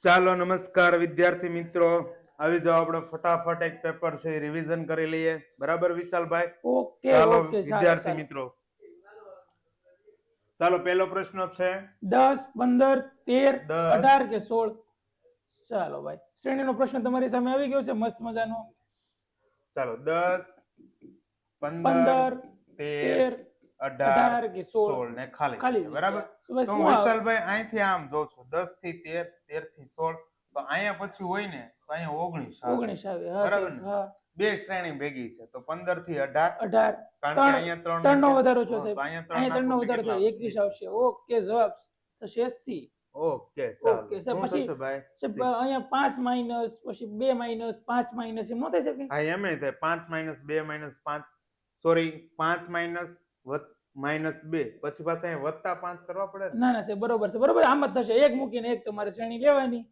ચાલો નમસ્કાર વિદ્યાર્થી મિત્રો, આવી જાઓ આપણે ફટાફટ એક પેપર છે રિવિઝન કરી લઈએ. બરાબર વિશાલભાઈ? ઓકે ચાલો ઓકે વિદ્યાર્થી મિત્રો, ચાલો પહેલો પ્રશ્ન છે 10 15 13 10 18 કે 16. ચાલો ભાઈ, શ્રેણીનો પ્રશ્ન તમારી સામે આવી ગયો છે મસ્ત મજાનો. ચાલો 10 15 15 13 18 કે 16 ને ખાલી ખાલી જગ્યા. બરાબર? જગ્યા. તો ભાઈ તો શું હું આવે? વિશાલભાઈ અહીંથી આમ જોઉં છું 10 થી 13 13 થી 16, તો અહીંયા પછી હોય ને તો અહીંયા 19 આવે. 19 આવે. હા બરાબર સાહેબ, ને? હા. બે શ્રેણી ભેગી છે તો 15 થી 18, 18 કારણ કે અહીંયા 3 ત્રણ નો નથી. વધારો છે તો સાહેબ. અહીંયા અહીંયા 3 નો વધારો છે, કેટલા 21 આવશે. ઓકે, જવાબ થશે C. ઓકે ચાલો. ઓકે સાહેબ, શું પછી થશે ભાઈ? સાહેબ અહીંયા 5 માઈનસ, પછી 2 માઈનસ, 5 માઈનસ એમ નો થઈ શકે? હા એમ થાય 5 minus 2 minus 5, sorry 5 minus minus 2, પછી પાછા અહીંયા વત્તા 5 કરવા પડે ને? ના ના સાહેબ, બરોબર છે, બરોબર. આમ જ થશે, એક મૂકીને એક તમારે શ્રેણી લેવાની.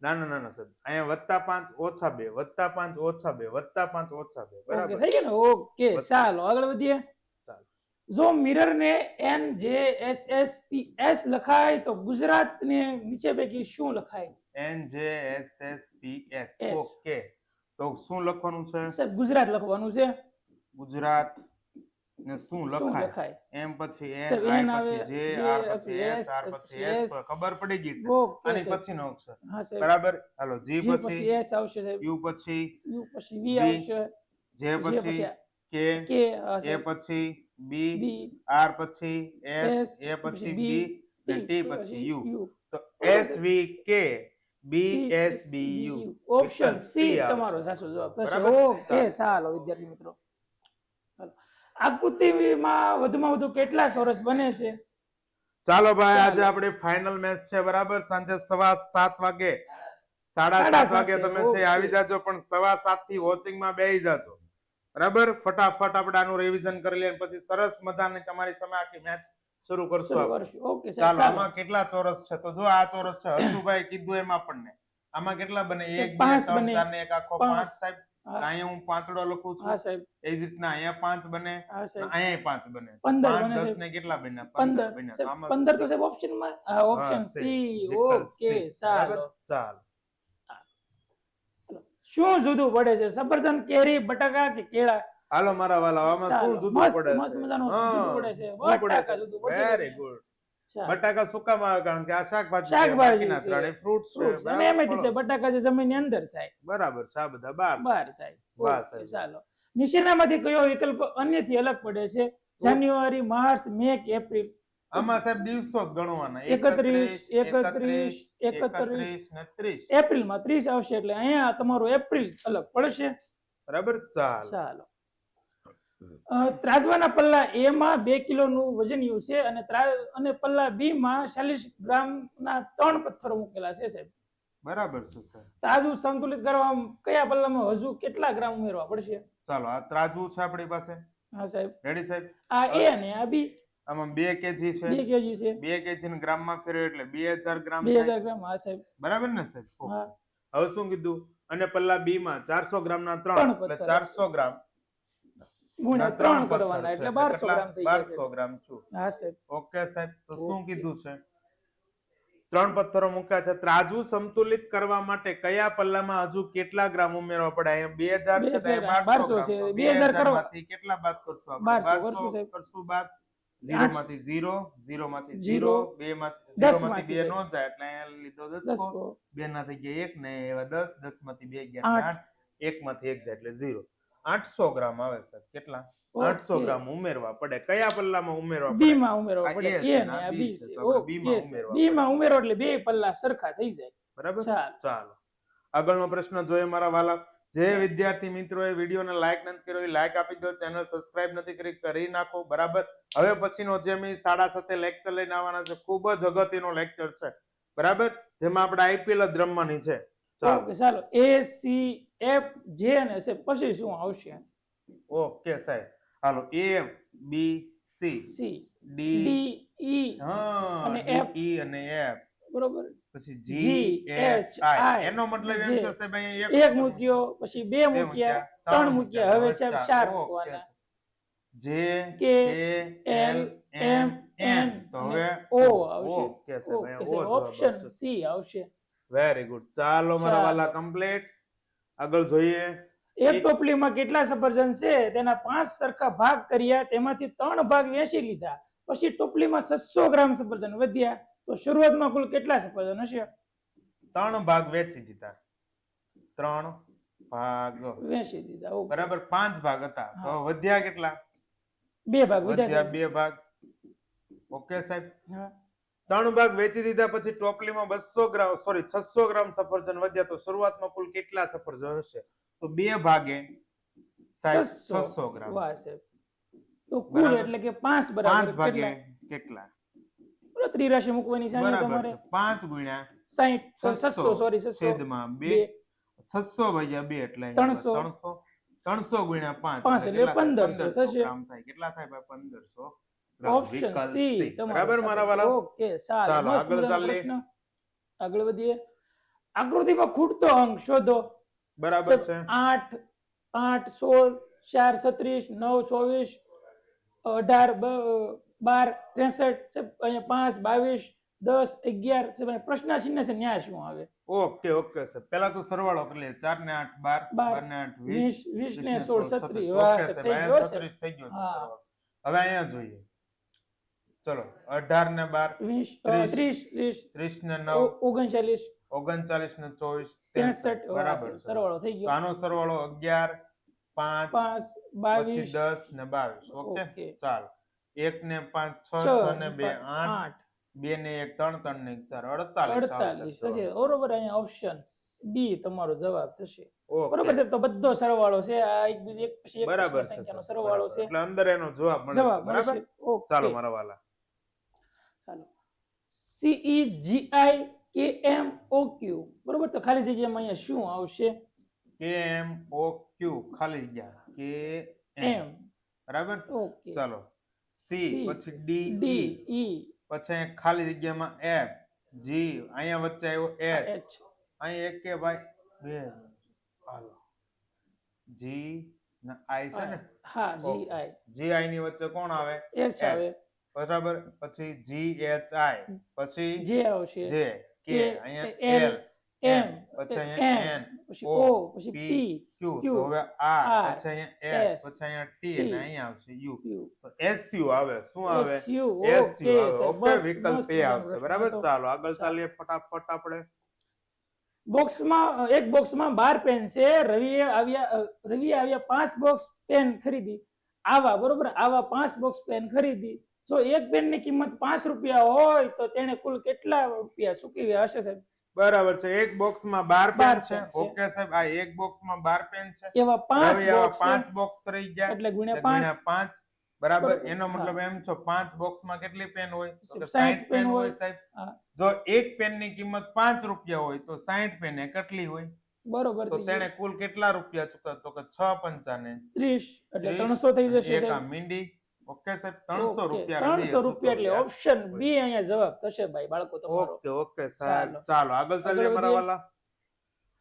ના ના ના ના સર, અહીંયા વત્તા 5 ઓછા 2 વત્તા 5 ઓછા 2 વત્તા 5 ઓછા 2. ઓકે, બરાબર? થઈ ગયું ને? ઓકે, ચાલો આગળ વધીએ. ચાલો. જો મિરર ને NJSSPS લખાય તો ગુજરાત ને નીચે પૈકી શું લખાય? NJSSPS. S. ઓકે, તો શું લખવાનું છે? સાહેબ ગુજરાત લખવાનું છે. ગુજરાત ને શું શું લખાય? લખાય? એમ પછી N, સર, I N આવે, પછી J, J, R પછી S, R પછી S. S. ખબર પડી ગઈ છે. ઓકે આની સાહેબ. પછીનો અક્ષર. હા સાહેબ. બરાબર? હાલો, G G પછી પછી S આવશે સાહેબ. U પછી U પછી V B, આવશે. J J પછી પછી K, K, A સાહેબ. પછી B, B, R પછી S, S, A પછી B, B, ને T T પછી U. U. તો S V K B S B U. Option વિકલ્પ સી C આવશે. તમારો સાચો જવાબ થશે. બરાબર? ઓકે, ચાલો વિદ્યાર્થી મિત્રો, ચાલો. આકૃતિમાં વધુમાં વધુ કેટલા ચોરસ બને છે? ચાલો ભાઈ, ચાલો. આજે આપણી ફાઇનલ મેચ છે. બરાબર? સાંજે 7:15 વાગે, 7:30 7:30 વાગે તમે ઓકે. છે આવી જાજો, પણ 7:15 થી વોચિંગ માં બેસી જાજો. બરાબર? ફટાફટ આપણે આનું રિવિઝન કરી લઈએ, પછી સરસ મજાની તમારી સામે આખી મેચ શરૂ કરશું શરૂ આપણે. કરશું. ઓકે સાહેબ, ચાલો, ચાલો. આમાં કેટલા ચોરસ છે? તો જો આ ચોરસ છે, હસુભાઈ કીધું એમ આપણને. આમાં કેટલા બને? 1 પાંચ 2 3 બને. 4 ને 1 આખો પાંચ. 5 સાહેબ. હા. અહીંયા હું પાંચડો લખું હા છું. સાહેબ. એ જ રીતના અહીંયા 5 બને, હા સાહેબ. અહીંયા 5 બને. 15 5 બને 10 સાહેબ. ને કેટલા બન્યા? 15 બન્યા. તો સાહેબ, આમાં 15 તો સાહેબ ઓપ્શનમાં. હા, ઓપ્શન છે. સી. વિકલ્પ ઓકે, C. બરાબર? ચાલો. ચાલો. શું જુદું પડે છે? સફરજન, કેરી, બટાકા કે કેળા? હાલો મારા વાલા, આમાં શું ચાલો, જુદું મસ્ત પડે મસ્ત છે? મજાનું જુદું પડે છે. શું પડે બટાકા છે? જુદું પડશે. Very good. ચાલો. બટાકા સુકામાં આવે કારણ કે આ શાકભાજી છે, શાકભાજી બાકીના છે. ત્રણે ફ્રૂટ્સ છે. Fruits. અને બરાબર? એમ છે બટાકા જે જમીનની અંદર થાય, બરાબર છે, આ બધા બહાર. બહાર થાય. વાહ ઓકે, સાહેબ. ચાલો. નીચેનામાંથી કયો વિકલ્પ અન્યથી અલગ પડે છે? જાન્યુઆરી, માર્ચ, મે કે એપ્રિલ? આમાં સાહેબ દિવસો જ ગણવાના. 31, 31, 31, 31 ને 30. એપ્રિલમાં 30 આવશે, એટલે અહીંયા તમારું એપ્રિલ અલગ પડશે. બરાબર? ચાલો. ચાલો. ત્રાજવાના પલ્લા એ માં 2 કિલોનું વજનિયું છે, અને પલ્લા બી માં 40 ગ્રામના 3 પથ્થરો મૂકેલા છે સાહેબ. બરાબર છે સાહેબ. તાજુ સંતુલિત કરવા કયા પલ્લામાં હજુ કેટલા ગ્રામ ઉમેરવા પડશે? ચાલો, આ ત્રાજવું છે આપણી પાસે. હા સાહેબ. રેડી સાહેબ? આ એ અને આ બી. આમાં 2 કેજી છે. 2 કેજી છે. 2 કેજી ને ગ્રામમાં ફેરવે એટલે 2000 ગ્રામ 2000 થાય. ગ્રામ. હા સાહેબ. બરાબર ને સાહેબ? હા. હવે શું કીધું? અને પલ્લા બી માં 400 ગ્રામના 3 ત્રણ એટલે પથ્થર. 400 ગ્રામ ગુણ્યા ના 3 પથ્થર કરવાના, છે. એટલે 1200 કેટલા? ગ્રામ થઈ જશે. 1200 ગ્રામ છું. હા સાહેબ. ઓકે સાહેબ, તો શું ઓકે. કીધું છે? 3 પથ્થરો મૂક્યા છે. ત્રાજુ સંતુલિત કરવા માટે કયા પલ્લામાં હજુ કેટલા ગ્રામ ઉમેરવા પડે? અહીંયા 2000 છે, તો અહીંયા 1200 છે. ગ્રામ. 2000 કરવા. માંથી કેટલા બાદ કરશું આપણે? 1200 કરશું સાહેબ. કરશું બાદ. 0 માંથી 0, 0 માંથી 0, 2 માંથી 0 10 માંથી 2 માંથી નો જાય એટલે અહીંયા લીધો 10 દસકો. 2 ના થઈ ગયા 1 ને એવા 10, 10 માંથી 2 ગયા 8, 1 માંથી 1 જાય એટલે 0. 800 ગ્રામ આવે સાહેબ. કેટલા? 800 ઓકે. ગ્રામ ઉમેરવા પડે. કયા પલ્લામાં ઉમેરવા બી પડે? માં ઉમેરવા આ પડે. A છે એ ને ને આ આ B બી છે, છે. તો આપણે ઓકે B માં સાહેબ. ઉમેરવા બી પડે. માં ઉમેરો એટલે બે પલ્લા સરખા થઈ જાય. બરાબર? ચાલો. ચાલો, આગળનો પ્રશ્ન જોઈએ મારા વાલા. જે વિદ્યાર્થી મિત્રોએ વિડીયોને લાઈક નથી કર્યો એ લાઈક આપી દો, ચેનલ સબસ્ક્રાઇબ નથી કરી નાખો. બરાબર? હવે પછીનો જે મેં 7:30 લેક્ચર લઈને આવવાના છે, ખૂબ જ અગત્યનો લેક્ચર છે. બરાબર? જેમાં આપણે આઈપીએલ જ રમવાની છે. ચાલો. ઓકે, ચાલો. એ સી એફ જે અને છે, પછી શું આવશે? ઓકે સાહેબ, હાલો. A B C C D D E અને D F. E અને F, બરોબર. પછી G, G H H, I. I. એનો મતલબ એમ J. થશે ભાઈ એક મૂક્યો, પછી બે મૂક્યા, ત્રણ મૂક્યા, હવે છે 4 મૂકવાના. J K, K L M N. તો હવે O આવશે. ઓકે સાહેબ, ઓકે અહીંયા સાહેબ, O જવાબ ઓપ્શન આવશે. સી આવશે. Very good. ચાલો મારા ચાલો. વાલા કમ્પ્લીટ. આગળ જોઈએ. એક ટોપલીમાં કેટલા સફરજન છે તેના 5 સરખા ભાગ કર્યા, તેમાંથી 3 ભાગ વેચી લીધા, પછી ટોપલીમાં 600 ગ્રામ સફરજન વધ્યા, તો શરૂઆતમાં કુલ કેટલા સફરજન હશે? 3 ભાગ વેચી દીધા. 3 ભાગ વેચી દીધા. ઓકે. બરાબર. 5 ભાગ હતા તો હા. વધ્યા કેટલા? 2 ભાગ વધ્યા વધ્યા. 2 ભાગ. ઓકે સાહેબ. હા. 3 ભાગ વેચી દીધા પછી ટોપલીમાં 600 ગ્રામ સફરજન વધ્યા, તો શરૂઆતમાં કુલ કેટલા સફરજન હશે? તો 2 ભાગે સાહેબ 600 ગ્રામ. વાહ સાહેબ. તો કુલ બરાબર. એટલે કે 5 5 બરાબર ભાગે કેટલા? કેટલા? બોલો, ત્રિરાશી મૂકવાની છે અહીંયા બરાબર તમારે. છે. 5 ગુણ્યા 60 600 સોરી 600 છેદમાં 2. 600 ભાગ્યા 2 એટલે 300. 300. 300 ગુણ્યા 5 5 એટલે 1500 1500 થશે. ગ્રામ થાય. કેટલા થાય ભાઈ? 1500 ગ્રામ. ઓપ્શન વિકલ્પ સી C. બરાબર મારા વાલા. ઓકે. ચાલો ચાલો, મસ્ત આગળ મજાનો ચાલીએ. પ્રશ્ન. આગળ વધીએ. આકૃતિમાં ખૂટતો અંક શોધો. બરાબર છે. 8 8 16 4 36 9 24 18 12 63 છે, અહીંયા 5 22 10 11 છે ભાઈ. પ્રશ્ન ચિહ્ન છે, ન્યા શું આવે? Okay okay sir. પહેલા તો સરવાળો કરી લઈએ. 4 ને 8 12, 12 ને 8 20, 20 ને 16 36. ઓકે વાહ સાહેબ. સાહેબ, થઈ અહીંયા ગયો છે. 36 થઈ ગયો છે હા. સરવાળો. હવે અહીંયા જોઈએ. ચલો 18 ને 12, 20 30 30 ને 9, 39 39 ને 24, 63. 63. બરાબર છે. સરવાળો થઈ તો ગયો. આનો સરવાળો 11, 5, 5 પછી 22 10 ને 22. ઓકે. ઓકે. ચાલો. 1 ને 5 6, 6 6 ને 2 8, 2 ને 1 3, 3 ને 1 4 48 48 આવશે. થશે. બરોબર. અહીંયા ઓપ્શન બી તમારો જવાબ થશે. ઓકે. બરોબર છે. તો બધો સરવાળો છે આ એક પછી એક બરાબર છે સંખ્યાનો સર. સરવાળો બરાબર. છે. એટલે અંદર એનો જવાબ મળે છે. જવાબ બરાબર. મળશે. ઓકે. ચાલો મારા વાલા. ચાલો. CEGIKMOQ. બરોબર. તો ખાલી જગ્યામાં અહીંયા શું આવશે? KMOQ ખાલી જગ્યા KM. M. બરાબર. ઓકે. ચાલો. C C, પછી D DE E પછી અહીંયા ખાલી જગ્યામાં F G અહીંયા વચ્ચે આવ્યો H H. અહીં એક કે ભાઈ બે હાલો G ને I છે ને હા GI. GI ની વચ્ચે કોણ આવે? H આવે. બરાબર. પછી GHI પછી J આવશે. J K અહીંયા L M પછી અહીંયા N પછી O O પછી P P Q તો હવે R R, પછી અહીંયા S S, પછી અહીંયા T T, અને અહીંયા આવશે U Q. તો SU આવે. શું આવે? SU. SU આવે. સાહેબ. ઓકે. મસ્ત, વિકલ્પ મસ્ત A મજાનો આવશે. પ્રશ્ન બરાબર. હતો. ચાલો આગળ ચાલીએ ફટાફટ આપણે. બોક્સમાં એક બોક્સમાં 12 પેન છે. રવિએ આવ્યા 5 બોક્સ પેન ખરીદી. બરોબર આવા 5 બોક્સ પેન ખરીદી. જો એક પેનની કિંમત 5 રૂપિયા હોય તો તેણે કુલ કેટલા રૂપિયા ચૂકવ્યા હશે સાહેબ? બરાબર છે. એક બોક્સમાં 12 પેન 12 છે. પેન છે. ઓકે સાહેબ. આ એક બોક્સમાં 12 પેન છે. એવા 5 રવિ આવા બોક્સ 5 બોક્સ કરી ગયા એટલે ગુણ્યા એટલે ગુણ્યા 5. 5. બરાબર. બરોબર. એનો મતલબ હા. એમ છો 5 બોક્સમાં કેટલી પેન હોય? તો કે 60 60 પેન હોય સાહેબ. હા. જો એક પેનની કિંમત 5 રૂપિયા હોય તો 60 પેન એ કેટલી હોય? બરોબર. તો તેણે કુલ કેટલા રૂપિયા ચૂકવ્યા? તો કે 6 પંચાને 30 એટલે 30 300 થઈ જશે એક આ સાહેબ. મીંડી. ઓકે સાહેબ. 300 ઓકે. રૂપિયા રવિએ 300 રૂપિયા એટલે ચૂકવ્યા. ઓપ્શન બી અહીંયા જવાબ થશે ભાઈ બાળકો તમારો. ઓકે ઓકે સાહેબ. ચાલો. ચાલો આગળ ચાલીએ આગળ મારા વધીએ. વાલા.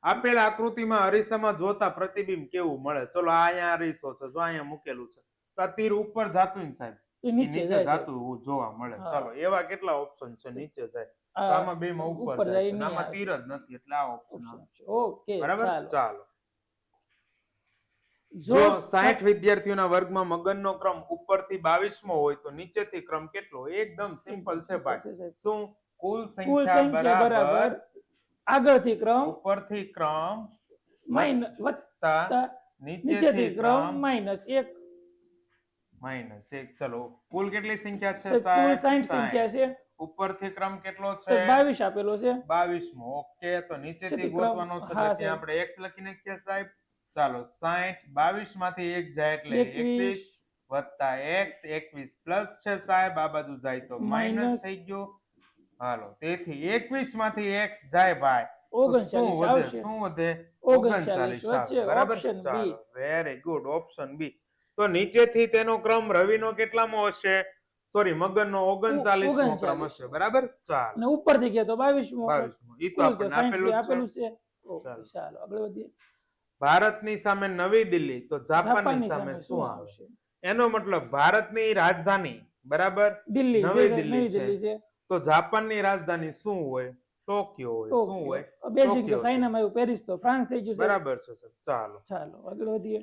આપેલ આકૃતિમાં અરીસામાં જોતા પ્રતિબિંબ કેવું મળે? ચલો આ અહીંયા અરીસો છે. જો અહીંયા મૂકેલું છે. તો આ તીર ઉપર જાતું ને સાહેબ એ ઈ નીચે નીચે જાય છે. જાતું જોવા મળે. હા. ચાલો એવા કેટલા ઓપ્શન છે? નીચે જાય. તો આ આમાં બે માં ઉપર ઉપર જાય જાય છે. નહીં આમાં આવે. તીર જ નથી એટલે આ ઓપ્શન option આવે. છે. ઓકે. બરાબર. ચાલો. ચાલો. જો જો 60 વિદ્યાર્થીઓના વર્ગમાં મગનનો ક્રમ ઉપરથી 22મો હોય તો નીચેથી ક્રમ કેટલો? એકદમ સિમ્પલ છે ભાઈ. શું? કુલ કુલ સંખ્યા સંખ્યા બરાબર બરાબર આગળથી ક્રમ ઉપરથી ક્રમ માઇનસ વત્તા વત્તા નીચેથી નીચેથી ક્રમ ક્રમ -1. -1. ચલો કુલ કેટલી સંખ્યા છે? કુલ 60 60. સંખ્યા છે. ઉપરથી ક્રમ કેટલો છે? સાહેબ 22 આપેલો છે. 22મો. ઓકે. તો નીચેથી નીચેથી ગોતવાનો છે ક્રમ. હા, એટલે ત્યાં આપણે x લખી નાખીએ સાહેબ. ચાલો 60 22 માંથી 1 જાય એટલે 21 વત્તા x 21 પ્લસ છે સાહેબ. આ બાજુ જાય તો માઇનસ માઇનસ. થઈ ગયો. હાલો તેથી 21 માંથી x જાય ભાઈ તો 39 શું વધે? આવશે. શું વધે? 39 આવશે. વચ્ચે બરાબર. option B. ચાલો વેરી ગુડ. Option B. તો નીચેથી તેનો ક્રમ રવિનો કેટલામો હશે? સોરી મગનનો 39મો ક્રમ હશે. બરાબર. ચાલો અને ઉપરથી ગયા તો 22મો. 22મો. ઈ તો આપણને આપેલું જ છે. ઓકે. ચાલો. ચાલો આગળ વધીએ. ભારતની સામે નવી દિલ્હી તો જાપાનની જાપાનની સામે સામે શું આવશે? એનો મતલબ ભારતની રાજધાની બરાબર દિલ્હી નવી છે. દિલ્હી નવી છે. દિલ્હી છે. તો જાપાનની રાજધાની શું હોય? ટોક્યો હોય શું હોય બેઝિક ટોક્યો તો છે. ચાઇનામાં આવ્યું, પેરિસ તો ફ્રાન્સ થઈ ગયું સાહેબ. બરાબર છે સાહેબ. ચાલો, ચાલો આગળ વધીએ.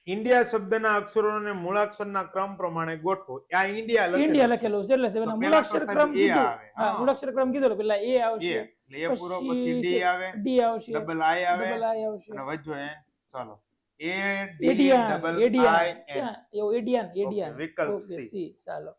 ઇન્ડિયા શબ્દના અક્ષરોને મૂળાક્ષરના ક્રમ પ્રમાણે ગોઠવો. આ ઇન્ડિયા ઇન્ડિયા લખેલું લખેલું છે એટલે છે. સાહેબ તો એના પેલા તો મૂળાક્ષર સાહેબ ક્રમ એ કીધું. આવે. હા, હા, મૂળાક્ષર ક્રમ કીધો એટલે પેલા એ એ આવશે, એટલે એ પૂરો પછી ડી આવે, ડી આવશે, ડબલ આઈ આવે ડબલ આઈ આવશે, અને વચ્ચે એન. ચાલો, એ ડી એડિયન, ડબલ એડિયન, આઈ એન. ક્યાં? એવું એડિયન, એડિયન. વિકલ્પ ઓકે, સી. સી. ચાલો,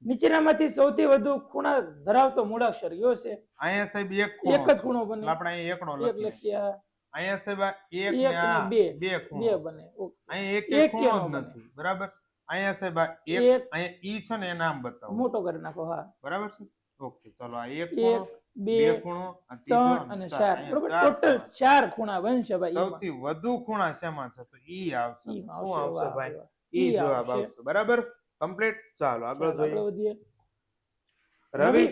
નીચેનામાંથી સૌથી વધુ ખૂણા ધરાવતો મૂળાક્ષર કયો છે? અહીંયા સાહેબ એક એક ખૂણો જ છે. ખૂણો બને. એટલે આપણે અહીંયા એકડો એક લખીએ. લખ્યા, અહીંયા સાહેબ આ એક એક ને ને આ બે, બે બે ખૂણો છે. બને. ઓકે. અહીંયા એક એક ખૂણો કેનો જ બને? નથી. બરાબર. અહીંયા સાહેબ આ એક, એક અહીંયા ઈ છે ને એ નામ બતાવો. મોટો કરી નાખો. હા, બરાબર છે. ઓકે, ચલો આ એક એક, ખૂણો, બે, બે ખૂણો, આ ત્રીજો ત્રણ અને અને ચાર. ચાર. અહીંયા બરોબર, ચાર ટોટલ ખૂણા છે. 4 ખૂણા બનશે ભાઈ. એમાં સૌથી વધુ ખૂણા શેમાં છે? તો ઈ આવશે. ઈ શું આવશે. આવશે વાહ, ભાઈ? વાહ. ઈ ઈ જવાબ આવશે. આવશે. બરાબર, કમ્પ્લીટ. ચાલો આગળ ચાલો, જોઈએ. આગળ વધીએ. રવિ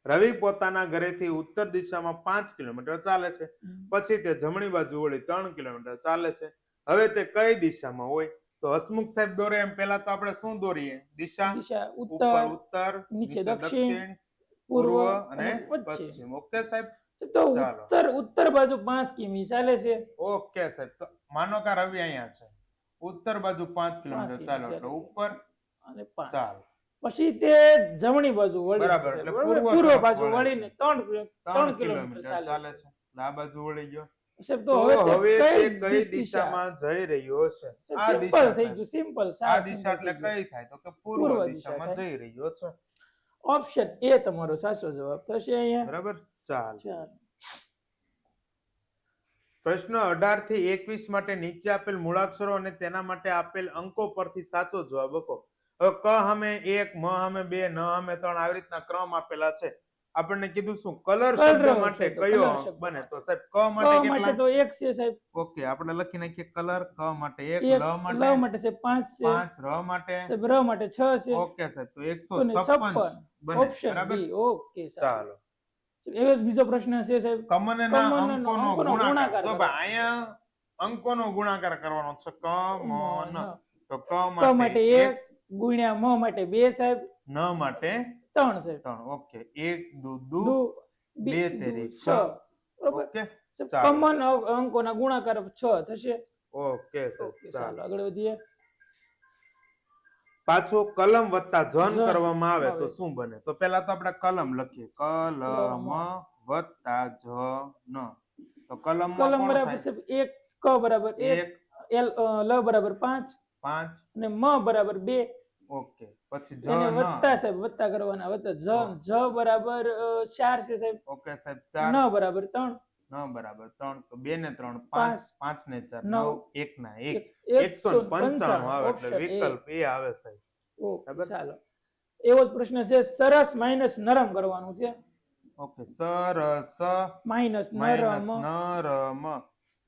રવિ પોતાના ઘરેથી ઉત્તર દિશામાં 5 કિલોમીટર ચાલે છે. પછી તે જમણી બાજુ વળી 3 કિલોમીટર ચાલે છે. હવે તે કઈ દિશામાં હોય? તો હસમુખ સાહેબ દોરે એમ પહેલા તો આપણે શું દોરીએ? દિશા. દિશા ઉપર ઉત્તર, ઉત્તર, નીચે નીચે દક્ષિણ, દક્ષિણ, પૂર્વ પૂર્વ અને અને પશ્ચિમ. પશ્ચિમ. ઓકે સાહેબ. તો ચાલો. ઉત્તર બાજુ 5 કિમી ચાલે છે. ઓકે સાહેબ. તો માનો કે રવિ અહીંયા છે, ઉત્તર બાજુ 5 કિલોમીટર કિમી ચાલો ચાલે એટલે છે. ઉપર. અને 5. ચાલો, પછી તે જમણી બાજુ વળી બરાબર. જશે, એટલે બરોબર? પૂર્વ પૂર્વ તરફ બાજુ વળે વળીને છે. 3 3 કિલોમીટર કિલોમીટર ચાલે ચાલે છે. છે. આ બાજુ વળી ગયો. સાહેબ, તો તો હવે તે કઈ દિશા? દિશામાં જઈ રહ્યો છે? આ સિમ્પલ દિશા થઈ સાહેબ. ગયું, સિમ્પલ. આ દિશા એટલે કઈ થાય? તો કે પૂર્વ પૂર્વ દિશા દિશામાં થાય. જઈ રહ્યો છે. ઓપ્શન એ તમારો સાચો જવાબ થશે અહીંયા. બરાબર. ચાલ, ચાલો. પ્રશ્ન 18 થી 21 માટે નીચે આપેલ મૂળાક્ષરો અને તેના માટે આપેલ અંકો પરથી સાચો જવાબ લખો. હવે ક સામે 1, મ સામે 2, ન સામે 3 આવી રીતના ક્રમ આપેલા છે. આપણને કીધું શું? કલર શબ્દ Colour માટે શબ્દ, કયો colour અંક શબ્દ બને? માટે. તો સાહેબ ક માટે ક માટે કેટલા? તો 1 છે સાહેબ. ઓકે, આપણે લખી નાખીએ કલર. ક માટે 1, 1 લ લ માટે માટે સાહેબ 5 છે. 5, ર માટે સાહેબ ર માટે 6 છે. ઓકે સાહેબ. તો તો ને 156 બને. ઓપ્શન બરાબર. બી. ઓકે સાહેબ. ચાલો, એવો જ બીજો પ્રશ્ન છે સાહેબ. કમનના કમનનો અંકોનો અંકોનો ગુણાકાર. ગુણાકાર જો કરો. ભાઈ અહીંયા અંકોનો ગુણાકાર કરવાનો છે. કમન. તો ક ક માટે માટે 1 ગુણ્યા મ માટે 2 સાહેબ, ન માટે 3 સાહેબ. 3. ઓકે, 1 દુ દુ, દુ 2 તેરી 6. 6. બરોબર. ઓકે, સાહેબ, ચાલો. કમન અંકોના ગુણાકાર 6 થશે. ઓકે સાહેબ. ઓકે, ચાલો, ચાલો આગળ વધીએ. પાછું કલમ વત્તા જન જન કરવામાં આવે તો આવે. શું બને? તો પહેલા તો આપણે કલમ લખીએ. કલમ વત્તા જન. તો કલમમાં કલમ કોણ બરાબર થાય? છે 1, ક બરાબર 1, 1, લ બરાબર 5 5. અને મ બરાબર 2. ઓકે, પછી એને જન. વત્તા સાહેબ, વત્તા કરવાના. વત્તા જ બરાબર 4 છે સાહેબ. ઓકે સાહેબ. ન 4, બરાબર 3, ન બરાબર 3. તો 2 ને 3 5, પાંચ. 5 ને 4 નવ. 9, 1 ના 1, 195 195 આવે. એટલે ઓપ્શન એ. વિકલ્પ એ આવે સાહેબ. ઓકે, બરાબર. ચાલો. એવો જ પ્રશ્ન છે. સરસ માઇનસ નરમ કરવાનું છે. ઓકે, સરસ માઇનસ માઇનસ નરમ. નરમ.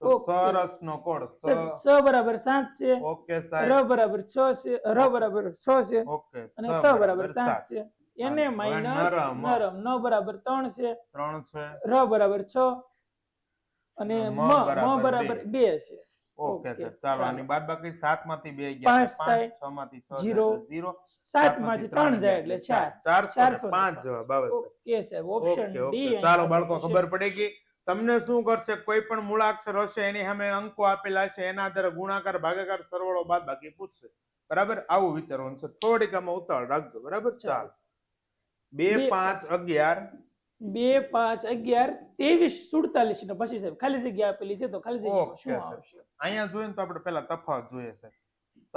તો ઓકે. સરસ નો કોડ સાહેબ, સ. સ બરાબર 7 છે. ઓકે ર સાહેબ. બરાબર 6 છે. ર બરાબર 6 છે. ઓકે, અને સ સ બરાબર 7 7 છે. એને હવે માઇનસ નરમ. નરમ. ન બરાબર 3 છે. 3 છે. ર બરાબર 6 અને મ મ બરાબર બરાબર 2 છે. ઓકે સાહેબ. ચાલો, આની બાદબાકી 7 માંથી 2 પાંચ ગયા થાય. 5, 6 માંથી 6 જીરો. 0, 7 માંથી 3 જાય એટલે 4. 405 જવાબ આવે છે. ઓકે સાહેબ, ઓપ્શન ઓકે, ડી. ઓકે. ચાલો બાળકો, ખબર પડી ગઈ. તમને શું કરશે? કોઈ પણ મૂળાક્ષર હશે એની સામે અંકો આપેલા છે, એના આધારે ગુણાકાર, ભાગાકાર, સરવાળો, બાદબાકી પૂછશે. બરાબર, આવું વિચારવાનું છે. થોડીક આમાં ઉતાવળ રાખજો. બરાબર. ચાલો, 2, 5, 11. 2, 5, 11, 23, 47 ને પછી સાહેબ ખાલી જગ્યા આપેલી છે, તો ખાલી જગ્યામાં ઓકે શું સાહેબ. આવશે? અહીંયા જોઈએ ને તો આપણે પહેલા તફાવત જોઈએ છે.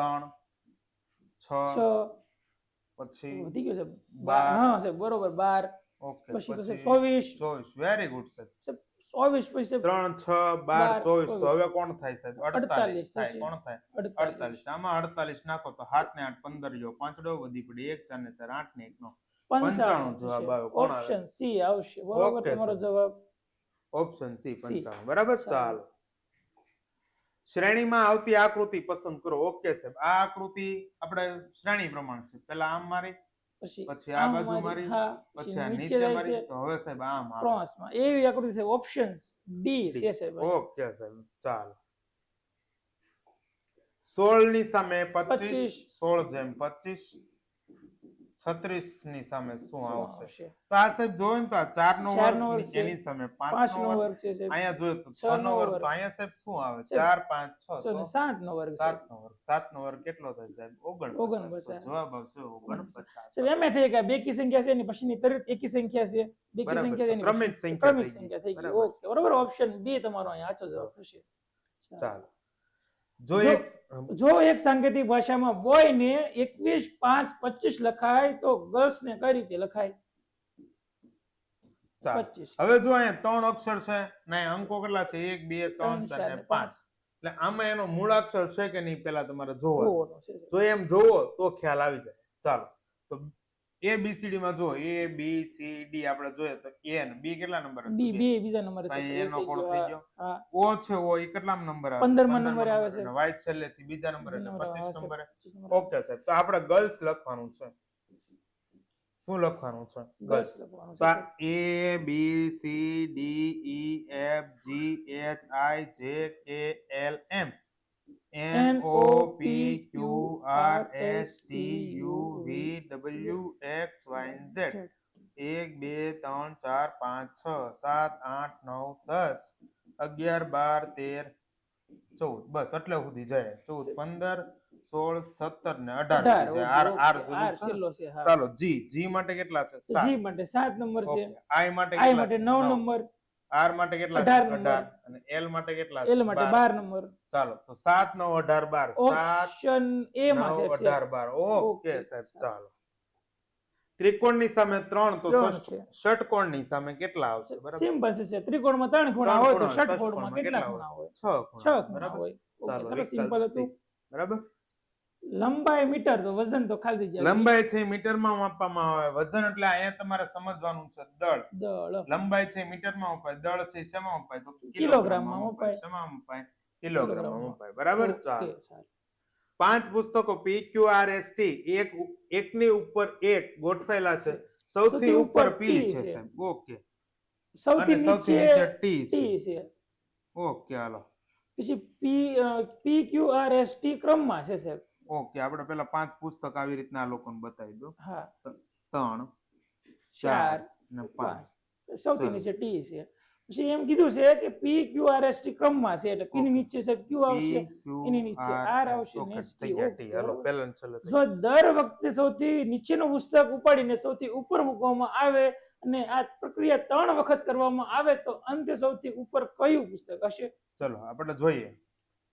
3, 6, 6 પછી વધી ગયો સાહેબ. 12. હા સાહેબ, બરોબર. 12 ઓકે, પછી તો પછી સાહેબ 24. 24. વેરી ગુડ સાહેબ. સાહેબ 24 પછી સાહેબ 3, 6, 12, 24. તો હવે કોણ થાય સાહેબ? 48 48 થાય. થશે. કોણ થાય? 48. 48. આમાં 48 નાખો તો 7 ને 8 15 ગયો. 5 વધી પડી 1, 4 ને 4 8 ને 1 નો 95 જવાબ આવે. કોણ આવે? ઓપ્શન સી આવશે. બરોબર, ઓકે, તમારો સર. જવાબ. Option C 95. બરાબર. ચાલો. ચાલો, શ્રેણીમાં આવતી આકૃતિ પસંદ કરો. ઓકે સાહેબ. આ આકૃતિ આપણે શ્રેણી પ્રમાણે છે. પહેલા આમ મારી, પછી આ આમ બાજુ મારી, હા, પછી આ નીચે નીચે જાય મારી. છે તો હવે સાહેબ આમ આવે. ક્રોસમાં. એવી આકૃતિ છે. ઓપ્શન ડી છે સાહેબ. ઓકે સાહેબ. ચાલો, 16 ની સામે 25, 16 જેમ 25, 36 ની સામે શું શું આવશે? આવશે? તો આ સાહેબ જોયું ને તો આ 4 નો ચાર નો વર્ગ વર્ગ છે. એની સામે 5 પાંચ નો નો વર્ગ, વર્ગ છે સાહેબ. અહીંયા જોયું તો છ 6 નો નો વર્ગ, વર્ગ. તો અહીંયા સાહેબ શું આવે? સાહેબ, 4 5 6 તો તો 7 નો વર્ગ સાહેબ. 7 નો વર્ગ. 7 નો વર્ગ કેટલો થાય સાહેબ? 49. તો 49. જવાબ આવશે 49. સાહેબ એમ થઈ કે બેકી સંખ્યા છે એની પછીની તરત એકી સંખ્યા છે, બેકી બરાબર સંખ્યા છે છે. એની ક્રમિક પછી સંખ્યા ક્રમિક થઈ ગઈ. સંખ્યા થઈ ગઈ. બરાબર. ઓકે બરોબર, ઓપ્શન બી તમારો અહીંયા સાચો જવાબ થશે. ચાલો. જો જો- એક જો એક સાંકેતિક ભાષામાં બોય ને 21 5 25 લખાય તો ગર્લ્સ ને કઈ રીતે લખાય? ચાલો. 25. હવે જો અહીંયા 3 અક્ષર છે ને અહીંયા અંકો કેટલા છે? 1 2 3 3 4 4 ને 5. 5 એટલે આમાં એનો મૂળાક્ષર છે કે નહીં પેલા તમારે જોવાનું. જોવાનો છે. જો એમ જોવો તો ખ્યાલ આવી જાય. ચાલો તો ABCD માં જો A B C D આપણે જોઈએ તો A અને B કેટલા નંબર છે? બી બે બીજા નંબરે તો છે. અહીંયા એનો કોડ થઈ ગયો. હા, O છે O એ કેટલા નંબર આવે? 15મા નંબરે આવે છે. અને Y છેલ્લેથી બીજા નંબર એટલે બીજા નંબરે 25 આવે નંબરે. છે. 25 નંબરે. ઓકે સાહેબ, તો આપણે ગર્લ્સ લખવાનું છે. શું લખવાનું છે? Girls girls. લખવાનું તો છે. આ A B C D E F G H I J K L M N O P Q R S T U V W X Y and Z. 1 2 3 4 5 6 7 8 9 10 11 12 13 14 બસ એટલે સુધી જાય. 14 15 16 17 ને 18 18, સુધી જાય. Okay, R okay. R R છેલ્લો છે, હા. ચાલો G માટે કેટલા છે? તો 7. જી માટે 7 નંબર છે. I માટે I કેટલા માટે છે? 9 9. નંબર. R માટે કેટલા છે? 18 નંબર. 18 અને L માટે કેટલા છે? L માટે 12 નંબર. ચાલો તો 7 9 18 12 7 ઓપ્શન એ માં 9 સાહેબ છે. 18 12 ઓકે ઓકે, સાહેબ. સારું. ચાલો ત્રિકોણની સામે 3 તો ત્રણ છે. ષટકોણની સામે કેટલા આવશે? બરાબર. સિમ્પલ છે. ત્રિકોણમાં 3 ખૂણા ત્રણ હોય તો ખૂણા, ષટકોણમાં ષટકોણમાં કેટલા કેટલા ખૂણા હોય? 6 6 ખૂણા. ખૂણા બરાબર. હોય. ઓકે, ચાલો સરસ, વિકલ્પ સિમ્પલ C. હતું. બરાબર. લંબાઈ મીટર તો વજન તો ખાલી થઈ જાય. લંબાઈ છે મીટરમાં માપવામાં આવે. વજન એટલે અહીંયા તમારે સમજવાનું છે દળ. દળ લંબાઈ છે મીટરમાં મપાય. દળ છે શેમાં મપાય? તો કિલોગ્રામમાં મપાય. શેમાં મપાય? કિલોગ્રામમાં કિલોગ્રામમાં. મપાય. બરાબર. ઓકે, ચાલો સારું. 5 પુસ્તકો PQRST એકની ઉપર એક ગોઠવાયેલા છે. સૌથી ઉપર P છે સાહેબ. ઓકે. સૌથી અને સૌથી નીચે નીચે T છે. T છે. ઓકે હાલો. પછી PQRST ક્રમમાં છે સાહેબ. ઓકે આપણે પેલા 5 પુસ્તક આવી રીતના આ લોકોને બતાવી દો. હા, 3 4 અને 5. સૌથી ચાલો. નીચે T છે. પછી એમ કીધું છે કે PQRST ક્રમમાં છે એટલે P ની નીચે સાહેબ Q આવશે, એની નીચે R આવશે ને S T. T. હાલો પેલા ને છેલ્લે થઈ જો દર વખતે સૌથી નીચેનું પુસ્તક ઉપાડીને સૌથી ઉપર મૂકવામાં આવે અને આ પ્રક્રિયા 3 વખત કરવામાં આવે તો અંતે સૌથી ઉપર કયું પુસ્તક હશે? ચલો આપણે જોઈએ.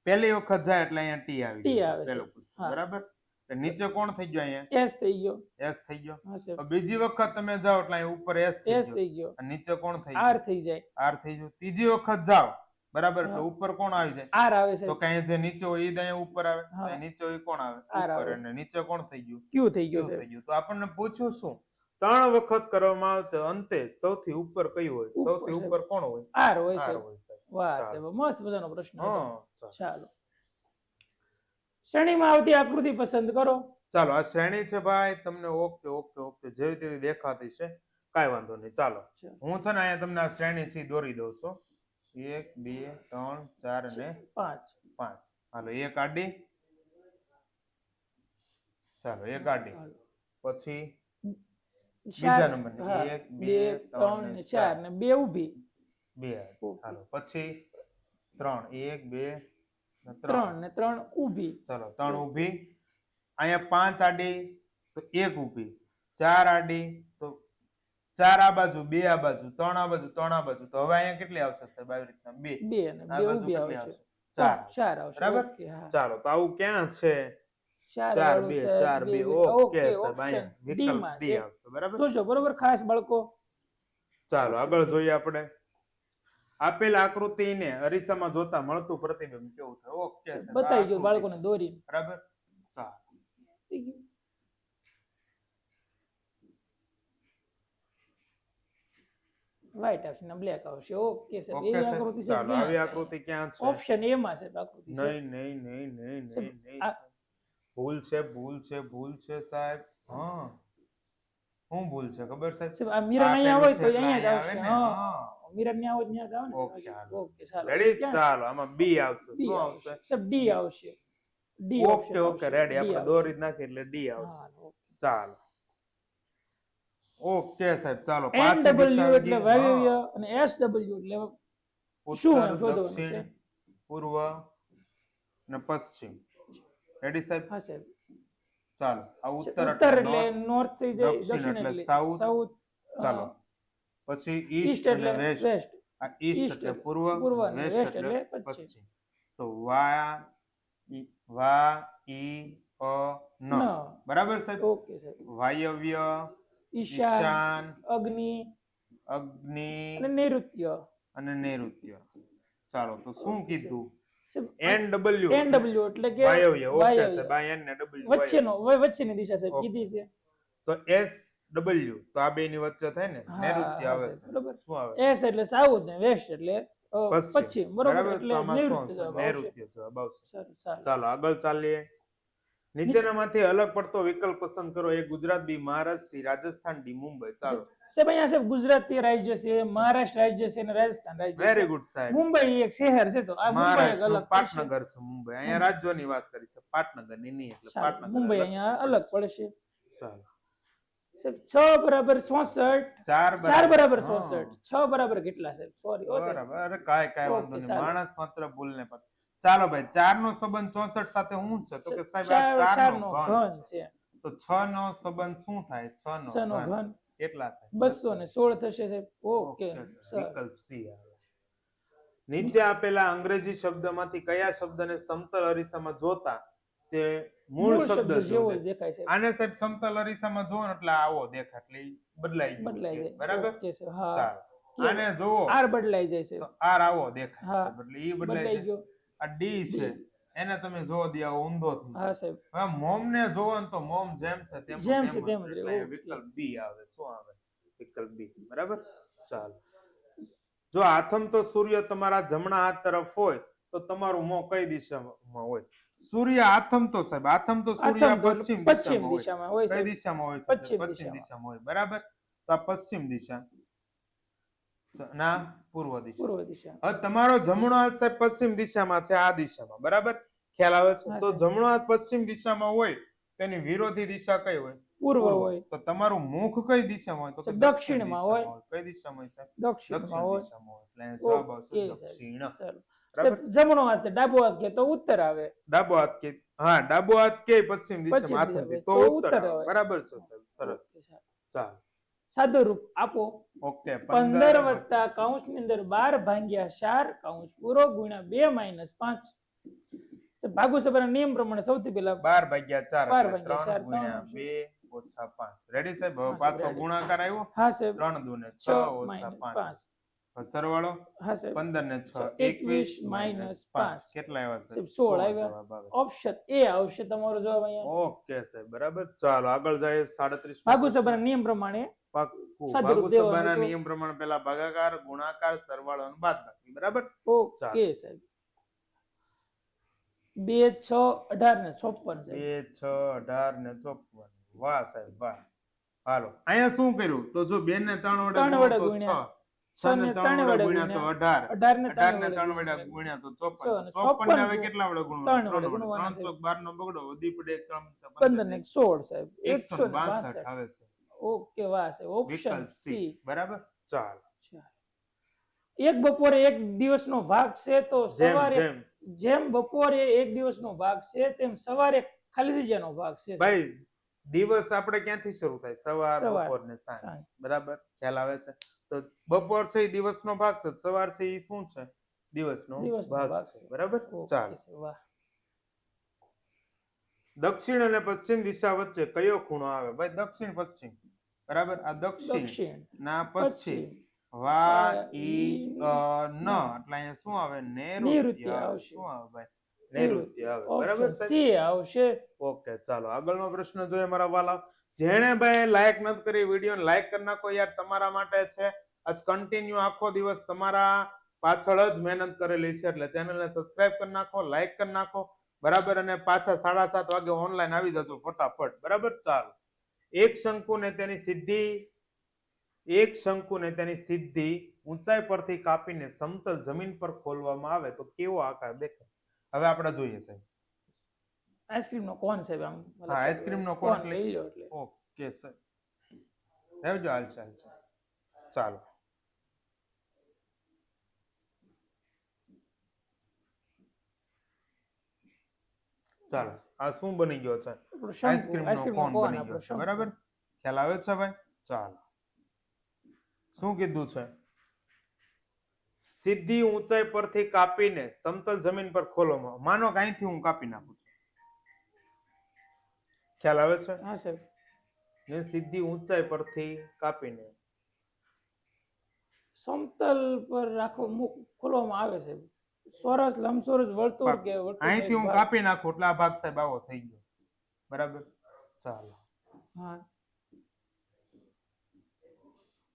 પહેલી વખત જાય એટલે અહીંયા T આવી T ગયું આવે છે, છે. પહેલું પુસ્તક. હા. બરાબર. એટલે નીચે કોણ થઈ ગયો? અહીંયા S થઈ ગયો. S થઈ ગયો. હા સાહેબ, હવે બીજી વખત તમે જાઓ એટલે અહીંયા ઉપર S થઈ S ગયો. થઈ ગયો. અને નીચે કોણ થઈ R ગયું? થઈ જાય. R થઈ ગયું. ત્રીજી વખત જાઓ બરાબર એટલે હા. ઉપર કોણ આવી જાય? R આવે છે. તો કઈ જે નીચે હોય એ જ અહીંયા ઉપર આવે. હા. તો નીચે હોય કોણ આવે? R ઉપર. આવે. અને નીચે કોણ થઈ ગયું? Q થઈ ગયો Q છે. થઈ ગયું. તો આપણને પૂછ્યું શું? 3 વખત કરવામાં આવે તો અંતે સૌથી ઉપર કયું હોય? ઉપર સૌથી સાહેબ. ઉપર કોણ હોય? R હોય R છે. હોય સાહેબ. વાહ ચાલો. સાહેબ, મસ્ત મજાનો પ્રશ્ન હતો. હા ચાલો. ચાલો, શ્રેણીમાં આવતી આકૃતિ પસંદ કરો. ચાલો આ શ્રેણી છે ભાઈ, તમને ઓકે ઓકે ઓકે જેવી તેવી દેખાતી છે, કાંઈ વાંધો નહીં. ચાલો ચાલો. હું છે ને અહીંયા તમને આ શ્રેણી છે ઈ દોરી દઉં છું. 1 2 3 4 અને 5 5. હાલો એક આડી. ચાલો એક આડી. પછી બીજા નંબરની 1 2 3 ને 4 ને 2 ઊભી. 2 ઓકે. હાલો પછી 3 1 2 ને 3. 3 ને 3 ઊભી. ચાલો 3 ઊભી. અહીંયા 5 આડી તો 1 ઊભી. 4 આડી તો 4 આ બાજુ 2 આ બાજુ 3 આ બાજુ 3 આ બાજુ. તો હવે અહીંયા કેટલી આવશે સાહેબ? આવી રીતના 2. 2 અને આ 2 બાજુ ઊભી કેટલી આવશે. આવશે? 4. 4 આવશે. બરાબર? ઓકે, હા. ચાલો તો આવું ક્યાં છે? 4 4 વાળું 2 છે, 4 2. બે. ઓકે સાહેબ, option અહીંયા D વિકલ્પ માં D છે. આવશે. બરાબર. જોજો બરોબર ખાસ બાળકો. ચાલો આગળ જોઈએ આપણે. આપેલ આકૃતિને અરીસામાં જોતા મળતું પ્રતિબિંબ કેવું થાય? ઓકે સાહેબ, આ બતાવી ગયો આકૃતિ બાળકોને છે. દોરીને. બરાબર. ચાલો થઈ ગયું. વ્હાઈટ આવશે ને બ્લેક આવશે. ઓકે સાહેબ, ઓકે એવી સાહેબ. આકૃતિ છે. ચાલો આવી આકૃતિ ક્યાં છે? ઓપ્શન એ માં છે આકૃતિ છે. નહીં નહીં નહીં નહીં સાહેબ, નહીં નહીં. આ- ભૂલ છે ભૂલ છે ભૂલ છે સાહેબ. હા શું ભૂલ છે ખબર સાહેબ? સાહેબ, આ મિરર આ અહીંયા હોય તો પેલું છે અહીંયા જ એટલે આવશે. આવે ને. હા, મિરર ત્યાં હોય ત્યાં જ આવે ને ઓકે, સાહેબ. હાલો. ઓકે, ચાલો. રેડી? ક્યાં? ચાલો આમાં બી આવશે. D શું આવશે. આવશે? સાહેબ D આવશે. D ઓકે option ઓકે આવશે. રેડી. D આપણે આવશે. દોરી જ નાખી એટલે ડી આવશે. હા, ઓકે. ચાલો ઓકે સાહેબ ચાલો એન પાછી ડબલ્યુ દિશા એટલે આવી ગઈ. વાયવ્ય હા. અને એસ ડબલ્યુ એટલે શું ઉત્તર એમ શોધવાનું દક્ષિણ છે. પૂર્વ અને પશ્ચિમ. રેડી સાહેબ? હા સાહેબ. ચાલો આ ઉત્તર ઉત્તર એટલે એટલે નોર્થ, નોર્થ થઈ જાય, દક્ષિણ દક્ષિણ એટલે એટલે સાઉથ. સાઉથ, ચાલો પછી ઈસ્ટ ઈસ્ટ અને એટલે વેસ્ટ. વેસ્ટ, આ ઈસ્ટ ઈસ્ટ એટલે એટલે પૂર્વ પૂર્વ અને અને વેસ્ટ એટલે પશ્ચિમ. પશ્ચિમ. તો વા ઈ ન. ન. બરાબર સાહેબ? ઓકે સાહેબ. વાયવ્ય, ઈશાન, ઈશાન, અગ્નિ અગ્નિ અને નૈઋત્ય. અને નૈઋત્ય. ચાલો તો શું ઓકે સાહેબ. કીધું? સાહેબ, એન ડબલ્યુ એન ડબલ્યુ એટલે કે વાયવ્ય. ઓકે વાયવ્ય. સાહેબ આ એન ને ડબલ્યુ વાયવ્ય. વચ્ચેની દિશા સાહેબ ઓકે. કીધી છે. તો એસ ડબલ્યુ તો આ બે ની વચ્ચે થાય ને, નૈઋત્ય આવે સાહેબ છે. બરોબર. શું આવે? એસ એટલે સાઉથ ને વેસ્ટ એટલે પશ્ચિમ. પશ્ચિમ બરોબર, બરાબર? એટલે તો આમાં શું નૈઋત્ય આવશે? જવાબ આવશે. નૈઋત્ય જવાબ આવશે. સરસ, સારું. ચાલો આગળ ચાલીએ. નીચેનામાંથી અલગ પડતો વિકલ્પ પસંદ કરો. એ ગુજરાત, બી મહારાષ્ટ્ર, સી રાજસ્થાન, ડી મુંબઈ. ચાલો સાહેબ અહીંયા સાહેબ ગુજરાત રાજ્ય છે, મહારાષ્ટ્ર રાજ્ય છે અને રાજસ્થાન રાજ્ય છે. વેરી ગુડ સાહેબ. મુંબઈ એક શહેર છે, તો આ મુંબઈ એક મહારાષ્ટ્રનું અલગ પડશે. પાટનગર છે મુંબઈ. અહીંયા રાજ્યોની વાત કરી છે, પાટનગરની નહીં, એટલે સારું, પાટનગર મુંબઈ અલગ અહીંયા અલગ પડશે. ચાલો સાહેબ 6 બરાબર 64, 4 બરાબર હા. 64, 6 બરાબર કેટલા સાહેબ? સોરી ઓ સાહેબ. બરાબર. અરે કાંઈ વાંધો ઓકે, નહીં. ચાલો. માણસ માત્ર ભૂલને પાત્ર. ચાલો ભાઈ 4 નો સંબંધ 64 સાથે શું છે? તો કે સાહેબ આ 4 ચાર નો નો ઘન ઘન છે. છે. તો 6 નો સંબંધ શું થાય? 6 નો 6 નો ઘન ઘન કેટલા થાય? 216 થશે સાહેબ. Okay sir. સર. વિકલ્પ સી આવે. નીચે આપેલા અંગ્રેજી શબ્દમાંથી કયા શબ્દને સમતલ અરીસામાં જોતા તે મૂળ શબ્દ જેવો જોડે? જ દેખાય છે. આને સાહેબ સમતલ અરીસામાં જોવો ને એટલે આવો દેખાય, એટલે ઈ બદલાઈ ગયું બદલાઈ છે. જાય. બરાબર? Okay sir. હા. ચાલો આને જોવો આર બદલાઈ જાય છે. તો આર આવો દેખાય હા. છે, એટલે ઈ બદલાઈ બદલાઈ જાય. ગયો. આ ડી છે, એને તમે જોવો દી આવો ઊંધો થઈ હા જાય. સાહેબ. હવે મોમ ને જોવો ને તો મોમ જેમ છે તેમ જેમ તેમ છે જ તેમ છે. જ એટલે રહે. અહીંયા ઓકે. વિકલ્પ બી આવે. શું આવે? વિકલ્પ બી. બરાબર? ચાલો જો આથમ તો સૂર્ય તમારા જમણા હાથ તરફ હોય તો તમારું મોં કઈ દિશામાં હોય? સૂર્ય આથમ તો સાહેબ, આથમ તો સૂર્ય આથમ તો પશ્ચિમ પશ્ચિમ દિશામાં હોય. દિશામાં હોય કઈ સાહેબ. દિશામાં હોય છે સાહેબ? પશ્ચિમ પશ્ચિમ દિશામાં. દિશામાં હોય. બરાબર? તો આ પશ્ચિમ દિશા ના પૂર્વ દિશા. પૂર્વ દિશા. હવે તમારો જમણો હાથ સાહેબ પશ્ચિમ દિશામાં છે, આ દિશામાં. બરાબર? ખ્યાલ આવે છે? હા તો સાહેબ. જમણો હાથ પશ્ચિમ દિશામાં હોય તેની વિરોધી દિશા કઈ હોય? પૂર્વ પૂર્વ. હોય. તો તમારું મુખ કઈ દિશામાં હોય? તો કે સાહેબ, દક્ષિણ દક્ષિણમાં દિશામાં હોય. હોય. કઈ દિશામાં હોય સાહેબ? દક્ષિણમાં દક્ષિણ હોય. દિશામાં હોય. એટલે અહીંયા જવાબ આવશે ઓકે સાહેબ. દક્ષિણ. ચાલો. બરાબર? સાહેબ જમણો હાથ છે, ડાબો હાથ કે તો ઉત્તર આવે. ડાબો હાથ કે હા, ડાબો હાથ કે પશ્ચિમ પશ્ચિમ દિશામાં દિશા હાથથી આવે તો ઉત્તર આવે. આવે. બરાબર છે સાહેબ. સરસ. ઓકે સાહેબ. ચાલો સાદું રૂપ આપો. ઓકે. 15 વત્તા કૌંસની અંદર 12 ભાગ્યા 4 કૌંસ પૂરો ગુણ્યા 2 માઇનસ 5. ભાગુ સભાના નિયમ પ્રમાણે સૌથી પહેલા 12 ભાગ્યા 4 12 એટલે ભાગ્યા 3 4 ગુણ્યા ત્રણ 2 ઓછા 5. રેડી સાહેબ? હવે હા, પાછો સાહેબ, ready. ગુણાકાર આવ્યો. હા સાહેબ. 3 દુને 6 6 ઓછા માઇનસ 5. 5. હવે સરવાળો હા સાહેબ. 15 ને 6 21 21 માઇનસ માઇનસ 5 કેટલા આવ્યા સાહેબ? 16 16 આવ્યા. જવાબ આવે. ઓપ્શન એ આવશે તમારો જવાબ અહીંયા. ઓકે સાહેબ. બરાબર. ચાલો આગળ જઈએ. 37 ભાગુ સભાના નિયમ પ્રમાણે પાક્કું. સાદુરૂપ ભાગુ દેવાનું સભાના તો- નિયમ પ્રમાણે પેલા ભાગાકાર, ગુણાકાર, સરવાળો અને બાદબાકી. બરાબર? ઓકે સાહેબ. 2 6 18 ને 54 સાહેબ. 2 6 18 ને 54. વાહ સાહેબ વાહ. હાલો અહીંયા શું કર્યું? તો જો 2 ને 3 વડે ત્રણ ગુણો વડે તો ગુણ્યા. 6, 6 ને 3 વડે ગુણ્યા તો 18, 18 ને 18 ને 3 3 વડે વડે ગુણ્યા તો 54. છ અને 54 ને હવે 56 કેટલા વડે ગુણવું? ત્રણ વડે 3 વડે. ગુણવાના 3 ચોક 12 નો બગડો, વધી પડે 1 3 15 ને 16 સાહેબ. 162 આવે છે. ઓકે વાહ સાહેબ. ઓપ્શન વિકલ્પ સી. સી. બરાબર? ચાલો એક બપોરે એક દિવસનો ભાગ છે તો જેમ સવારે જેમ જેમ બપોરે એક દિવસનો ભાગ છે તેમ સવારે ખાલી જગ્યાનો ભાગ છે. ભાઈ દિવસ આપણે ક્યાંથી શરૂ થાય? સવાર, સવાર, બપોર ને સાંજ. સાંજ. બરાબર? ખ્યાલ આવે છે? તો બપોર છે એ દિવસનો ભાગ છે, સવાર છે એ શું છે? દિવસનો દિવસનો ભાગ ભાગ છે. છે. બરાબર? ઓકે ચાલો સાહેબ, વાહ. દક્ષિણ અને પશ્ચિમ દિશા વચ્ચે કયો ખૂણો આવે? ભાઈ દક્ષિણ પશ્ચિમ. બરાબર? આ દક્ષિણ દક્ષિણ ના પશ્ચિમ. વા ઈ ન એટલે અહીંયા શું આવે? નૈઋત્ય નૈઋત્ય આવે. આવશે. શું આવે ભાઈ? નૈઋત્ય આવે. બરાબર ઓપ્શન સાહેબ? સી આવશે. ઓકે ચાલો આગળનો પ્રશ્ન જોઈએ મારા વાલા. જેણે ભાઈ લાઈક નથી કરી વિડીયો લાઈક કરી નાખો યાર, તમારા માટે છે. આજ કન્ટિન્યુ આખો દિવસ તમારા પાછળ જ મહેનત કરેલી છે, એટલે ચેનલને સબસ્ક્રાઇબ કરી નાખો, લાઈક કરી નાખો. બરાબર? અને પાછા 7:30 વાગે ઓનલાઈન આવી જજો ફટાફટ. બરાબર? ચાલો એક શંકુને તેની સીધી ઊંચાઈ પરથી કાપીને સમતલ જમીન પર ખોલવામાં આવે તો કેવો આકાર દેખાય? હવે આપણે જોઈએ સાહેબ. આઈસ્ક્રીમ નો કોન સાહેબ. આમ હા, આઈસ્ક્રીમ નો કોન લઈ લો એટલે ઓકે સર. રહેજો, હાલ ચાલ ચાલો. ચાલો, આ શું બની ગયો છે? આપણો શંકુ, આઈસ્ક્રીમ નો આઈસ્ક્રીમનો કોન કોન બની આપણો ગયો છે. શંકુ. બરાબર, ખ્યાલ આવે છે ભાઈ? ચાલો, શું કીધું છે? સીધી ઊંચાઈ પરથી કાપીને સમતલ જમીન પર ખોલવામાં. માનો કે અહીંથી હું કાપી નાખું છું, ખ્યાલ આવે છે? હા સાહેબ. ને સીધી ઊંચાઈ પરથી કાપીને સમતલ પર ખોલવામાં આવે છે. ચોરસ, લંબચોરસ, વર્તુળ કે વર્તુળનો અહીંથી એક હું ભાગ. કાપી નાખું એટલે આ ભાગ સાહેબ આવો થઈ ગયો. બરાબર, ચાલો. હા,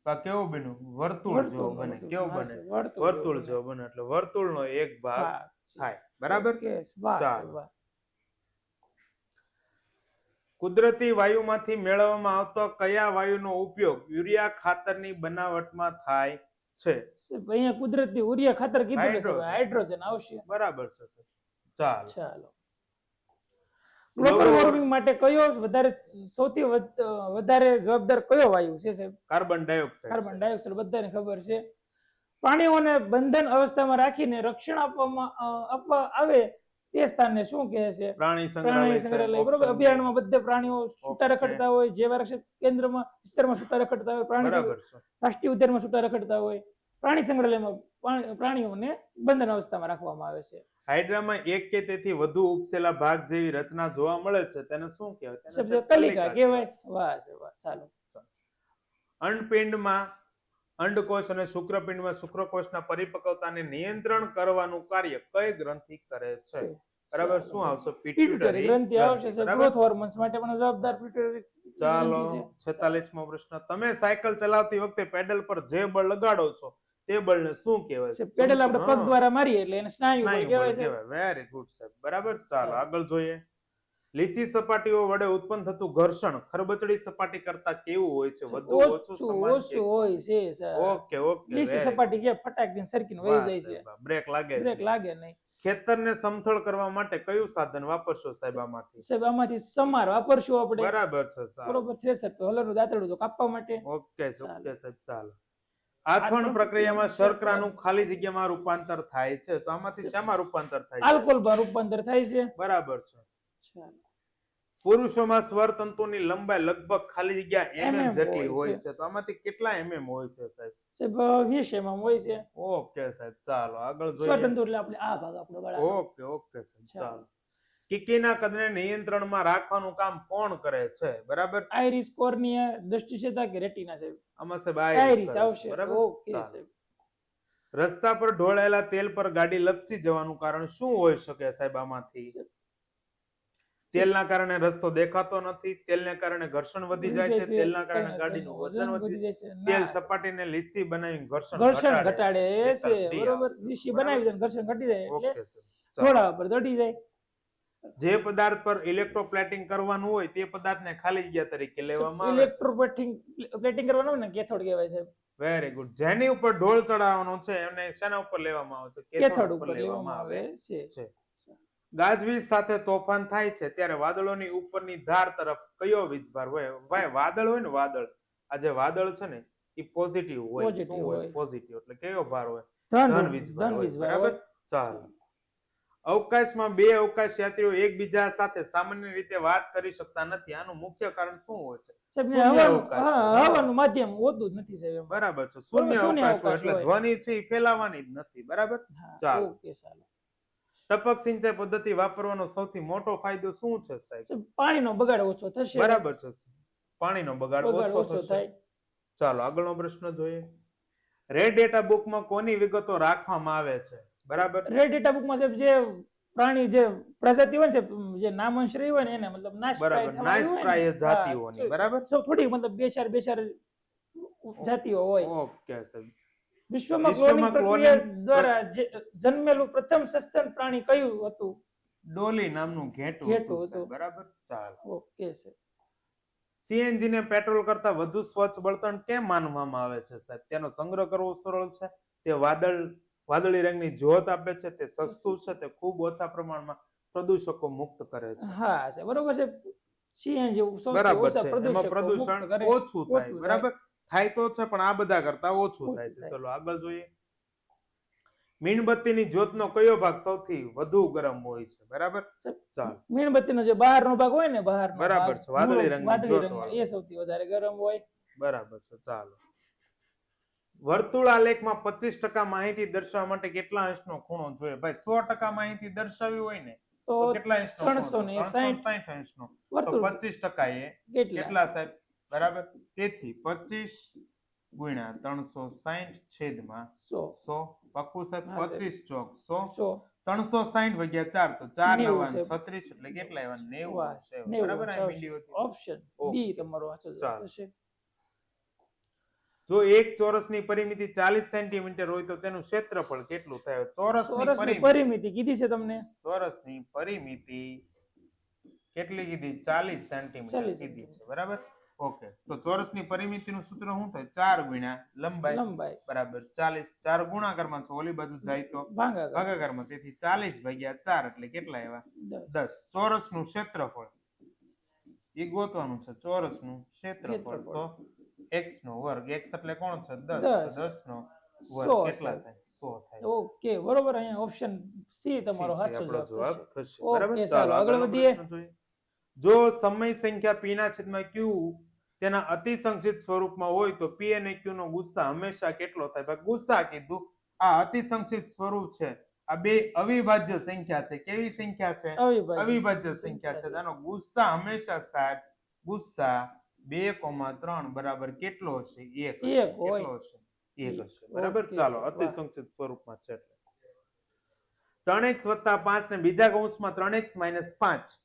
તો આ કેવું બન્યું? વર્તુળ જેવો વર્તુળ, બને. વર્તુળ. કેવો હા બને? સાહેબ, વર્તુળ વર્તુળ જેવો જેવો બને એટલે વર્તુળનો એક ભાગ ભાગ છે. થાય. બરાબર, ઓકે, વાહ સાહેબ, ચાલો. વાહ. કુદરતી વાયુમાંથી મેળવવામાં આવતો કયા વાયુનો ઉપયોગ યુરિયા ખાતરની બનાવટમાં થાય છે? સાહેબ, અહીંયા કુદરતી ઉરિયા ખાતર કીધું ને સાહેબ, હાઇડ્રોજન. હાઇડ્રોજન આવશે. બરાબર છે સર. ચાલો. ચાલો. ગ્લોબલ વોર્મિંગ માટે કયો સૌથી વધારે જવાબદાર કયો વાયુ છે સાહેબ? Carbon dioxide. કાર્બન ડાયોક્સાઇડ, બધાને ખબર છે. પ્રાણીઓને બંધન અવસ્થામાં રાખીને રક્ષણ આપવા આવે તે સ્થાનને શું કહે છે? પ્રાણી પ્રાણી સંગ્રહાલય સંગ્રહાલય. બરોબર, અભયારણ્યમાં બધા પ્રાણીઓ છૂટા ઓકે. રખડતા હોય, જેવા રક્ષિત કેન્દ્રમાં વિસ્તારમાં છૂટા રખડતા હોય, બરાબર છે. રાષ્ટ્રીય ઉદ્યાનમાં છૂટા રખડતા હોય. પ્રાણી સંગ્રહાલયમાં પ્રાણીઓને બંધન અવસ્થામાં રાખવામાં આવે છે. હાઇડ્રામાં એક કે તેથી વધુ ઉપસેલા ભાગ જેવી રચના જોવા મળે છે તેને શું કહેવાય? તેને શબ્દ સાહેબ કલિકા કહેવાય. વાહ છે, વાહ. ચાલો. અંડપિંડમાં અંડકોષ અને શુક્રપિંડમાં શુક્રકોષના પરિપક્વતાને નિયંત્રણ કરવાનું કાર્ય કઈ ગ્રંથિ કરે છે? બરાબર, ચાલો, શું આવશે? પિટ્યુટરી પિટ્યુટરી ગ્રંથિ આવશે સાહેબ. બરાબર. ગ્રોથ હોર્મોન્સ માટે પણ જવાબદાર પિટ્યુટરી ચાલો, ગ્રંથિ છે. 46મો પ્રશ્ન. તમે સાયકલ ચલાવતી વખતે પેડલ પર જે બળ લગાડો છો તે બળને શું કહેવાય છે? પેડલ આપણે પગ દ્વારા મારીએ એટલે એને સ્નાયુ બળ સ્નાયુ કહેવાય બળ છે. કહેવાય. વેરી ગુડ સાહેબ. બરાબર, ચાલો ચાલો. આગળ જોઈએ. લીચી સપાટીઓ વડે ઉત્પન્ન થતું ઘર્ષણ ખરબચડી સપાટી કરતા કેવું હોય છે? વધુ, ઓછું, સમાન કે? ઓછું હોય છે સાહેબ. ઓકે ઓકે, લીસી very સપાટી કે ફટાક દઈને સરકીને વહી વાહ જાય છે. સાહેબ, વાહ. બ્રેક લાગે બ્રેક છે. લાગે નહીં. ખેતરને સમથળ કરવા માટે કયું સાધન વાપરશો સાહેબ આમાંથી? સાહેબ, આમાંથી સમાર વાપરશું આપણે. બરાબર છે, સારું. બરોબર, થ્રેસર તો હલરનું દાંતરડું તો કાપવા માટે. ઓકે ચાલો. ઓકે સાહેબ, ચાલો. આથવણ પ્રક્રિયામાં શર્કરાનું ખાલી જગ્યામાં રૂપાંતર થાય છે તો આમાંથી શેમાં રૂપાંતર થાય છે? આલ્કોહોલમાં રૂપાંતર થાય છે. બરાબર છે. ચાલો. પુરુષોમાં સ્વર તંતુની લંબાઈ લગભગ ખાલી જગ્યા mm MM જેટલી હોય હોય છે. છે તો આમાંથી કેટલા હોય છે સાહેબ? સાહેબ 20 હોય છે. ઓકે સાહેબ, ચાલો આગળ જોઈએ. સ્વતંત્ર એટલે આપણે આ ભાગ આપણો ગળાનો. ઓકે ઓકે સાહેબ, ચાલો. કીકીના કદને નિયંત્રણમાં રાખવાનું કામ કોણ કરે છે? બરાબર, આઈરિસ, કોર્નિયા, દૃષ્ટિક્ષેત્ર કે રેટિના સાહેબ? આમાં સાહેબ આઈરિસ આવશે. બરાબર, ઓકે ચાલો. સાહેબ. રસ્તા પર ઢોળાયેલા તેલ પર ગાડી લપસી જવાનું કારણ શું હોઈ શકે સાહેબ આમાંથી? તેલના કારણે રસ્તો દેખાતો નથી, તેલને કારણે ઘર્ષણ વધી જાય છે, તેલના કારણે ગાડીનું વજન વધી જાય છે. તેલ ના. સપાટીને લીસી બનાવી ઘર્ષણ ઘટાડે છે. વિકલ્પ D બરોબર, આવશે. લીસી બરાબર? બનાવી દે ને ઘર્ષણ ઘટી જાય એટલે ઓકે સાહેબ, ચાલો. ઘોડા પર દડી જાય. જે પદાર્થ પર ઇલેક્ટ્રોપ્લેટિંગ કરવાનું હોય તે પદાર્થને ખાલી જગ્યા તરીકે લેવામાં આવે છે. ઇલેક્ટ્રોપ્લેટિંગ કરવાનું હોય ને કેથોડ કહેવાય છે. Very good. જેની ઉપર ઢોળ ચડાવવાનો છે એને શેના ઉપર લેવામાં આવે છે? કેથોડ ઉપર લેવામાં આવે છે. છે. ગાજવીજ સાથે તોફાન થાય છે ત્યારે વાદળોની ઉપરની ધાર તરફ કયો વીજભાર હોય? ભાઈ વાદળ હોય ને, વાદળ, આ જે વાદળ છે ને એ પોઝિટિવ હોય. Positive શું હોય? હોય. પોઝિટિવ એટલે કયો ભાર હોય? ધન ધન વીજભાર હોય. વીજભાર બરાબર, હોય. ચાલો. અવકાશમાં બે અવકાશ યાત્રીઓ એકબીજા સાથે સામાન્ય રીતે વાત કરી શકતા નથી આનું મુખ્ય કારણ શું હોય છે? સાહેબ, ને શૂન્ય હવાનું અવકાશ હા, હોય. હવાનું માધ્યમ હોતું જ નથી સાહેબ એમાં. બરાબર છે, શૂન્ય શૂન્ય અવકાશ હોય અવકાશ એટલે હોય. ધ્વનિ છે એ ફેલાવાની જ નથી. બરાબર, હા, ચાલો. ઓકે, ચાલો. ટપક સિંચાઈ પદ્ધતિ વાપરવાનો સૌથી મોટો ફાયદો શું છે સાહેબ? સાહેબ, પાણીનો બગાડ ઓછો થશે. બરાબર છે, પાણીનો બગાડ બગાડ ઓછો ઓછો થશે. થાય. ચાલો આગળનો પ્રશ્ન જોઈએ. રેડ ડેટા બુકમાં કોની વિગતો રાખવામાં આવે છે? બરાબર, રેડ ડેટા બુકમાં સાહેબ જે પ્રાણી જે પ્રજાતિ હોય ને સાહેબ, જે નામાંશ રહી હોય ને એને મતલબ બરાબર, નાશપ્રાય જાતિઓની. બરાબર, થોડી મતલબ બે ચાર જાતિઓ હોય. ઓકે સાહેબ. વિશ્વમાં વિશ્વમાં ક્લોનિંગ પ્રક્રિયા cloning દ્વારા જન્મેલું પ્રથમ સસ્તન પ્રાણી કયું હતું? ડોલી નામનું ઘેટું ઘેટું હતું હતું. સાહેબ. બરાબર, ચાલો. ઓકે સાહેબ. સીએનજી ને પેટ્રોલ કરતા વધુ સ્વચ્છ બળતણ કેમ માનવામાં આવે છે સાહેબ? તેનો સંગ્રહ કરવો સરળ છે, તે વાદળી રંગની જ્યોત આપે છે, તે સસ્તું છે, તે ખૂબ ઓછા પ્રમાણમાં પ્રદૂષકો મુક્ત કરે છે. હા સાહેબ, બરોબર છે. સીએનજી સૌથી બરાબર ઓછા છે એમાં પ્રદૂષકો પ્રદૂષણ મુક્ત કરે. ઓછું થાય ઓછું બરાબર થાય તો છે પણ આ બધા કરતા ઓછું ઓછું થાય છે. થાય. ચલો આગળ જોઈએ. મીણબત્તીની જ્યોતનો કયો ભાગ સૌથી વધુ ગરમ હોય છે? બરાબર, ચાલો મીણબત્તીનો જે બહારનો ભાગ હોય ને, બહારનો બરાબર ભાગ છે, વાદળી મૂળો રંગની વાદળી જ્યોત રંગનો, વાળો. એ સૌથી વધારે ગરમ હોય. બરાબર છે, ચાલો. વર્તુળાલેખમાં 25% માહિતી દર્શાવવા માટે કેટલા અંશનો ખૂણો જોઈએ? ભાઈ 100% માહિતી દર્શાવવી હોય ને તો તો કેટલા અંશનો ખૂણો? 360 360 અંશનો. તો વર્તુળ 25% એ કેટલા? કેટલા સાહેબ? બરાબર, તેથી 25 ગુણ્યા 360 છેદમાં 100. 100. પાક્કું સાહેબ? હા, સાહેબ. 25 ચોક 100. 100. 360 ભાગ્યા 4 તો 4 90 નવા સાહેબ. 36 એટલે કેટલા આવ્યા? 90 વાહ, છે. 90 બરાબર, આ આવશે. મીંડી હતી. Option okay. બી તમારો સાચો જવાબ ચાલો. થશે. જો એક ચોરસની પરિમિતિ 40 સેન્ટીમીટર હોય તો તેનું ક્ષેત્રફળ કેટલું થાય? ચોરસની ચોરસની પરિમિતિ, પરિમિતિ કીધી છે તમને. ચોરસની પરિમિતિ કેટલી કીધી? 40 સેન્ટીમીટર 40 કીધી છે. બરાબર, ઓકે. તો ચોરસની પરિમિતિનું સૂત્ર શું થાય? 4 ગુણ્યા લંબાઈ લંબાઈ બરાબર 40. 4 ગુણાકારમાં છે, ઓલી બાજુ જાય તો ભાગાકાર ભાગાકારમાં, તેથી 40 ભાગ્યા 4 એટલે કેટલા આવ્યા? 10. 10. ચોરસનું ક્ષેત્રફળ એ ગોતવાનું છે. ચોરસનું ક્ષેત્રફળ તો x નો વર્ગ. x એટલે કોણ છે? 10. તો 10 નો વર્ગ 100 કેટલા સાહેબ. થાય? 100 થાય. ઓકે, બરોબર. અહીંયા ઓપ્શન સી તમારો સી છે સાચો આપણો જવાબ જવાબ થશે. થશે. બરાબર, ઓકે, ચાલો આગળ આગળનો વધીએ. પ્રશ્ન જોઈએ. જો સમય સંખ્યા p ના છેદમાં q તેના અતિસંક્ષિપ્ત સ્વરૂપમાં હોય તો p અને q નો ગુસ્સા હંમેશા કેટલો થાય? ભાઈ ગુસ્સા કીધું, આ અતિસંક્ષિપ્ત સ્વરૂપ છે. આ બે અવિભાજ્ય સંખ્યા છે. કેવી સંખ્યા છે? અવિભાજ્ય સંખ્યા છે. આનો ગુસ્સા હંમેશા સાહેબ ગુસ્સા 2,3 બરાબર કેટલો હશે? 1 હશે. એક હોય. કેટલો હશે? 1 હશે. બરાબર, ઓકે, ચાલો સાહેબ, વાહ. અતિસંક્ષિપ્ત સ્વરૂપમાં છે એટલે 3x વત્તા 5 ને બીજા કૌંસમાં 3x માઇનસ 5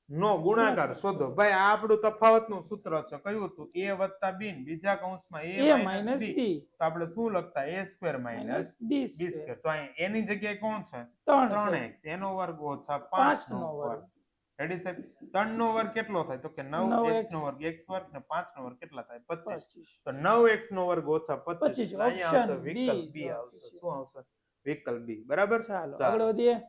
નો ગુણાકાર શોધો. ભાઈ આ આપણું તફાવતનું સૂત્ર છે. કયું હતું? a વત્તા b ને બીજા કૌંસમાં a a minus minus b. B તો આપણે શું લખતા? a square minus minus B b square. તો અહીં a ની જગ્યાએ કોણ છે? 3 3x એનો વર્ગ ઓછા 5 5 નો નો વર્ગ. વર્ગ. રેડી સાહેબ? 3 નો વર્ગ કેટલો થાય? તો કે 9x નો વર્ગ x વર્ગ ને 5 નો વર્ગ કેટલા થાય? 25. 25. તો 9x નો વર્ગ ઓછા 25 25. એટલે અહીંયા આવશે ઓપ્શન વિકલ્પ બી b જવાબ આવશે. થશે. શું આવશે? વિકલ્પ b. બરાબર, ચાલો ચાલો. આગળ વધીએ.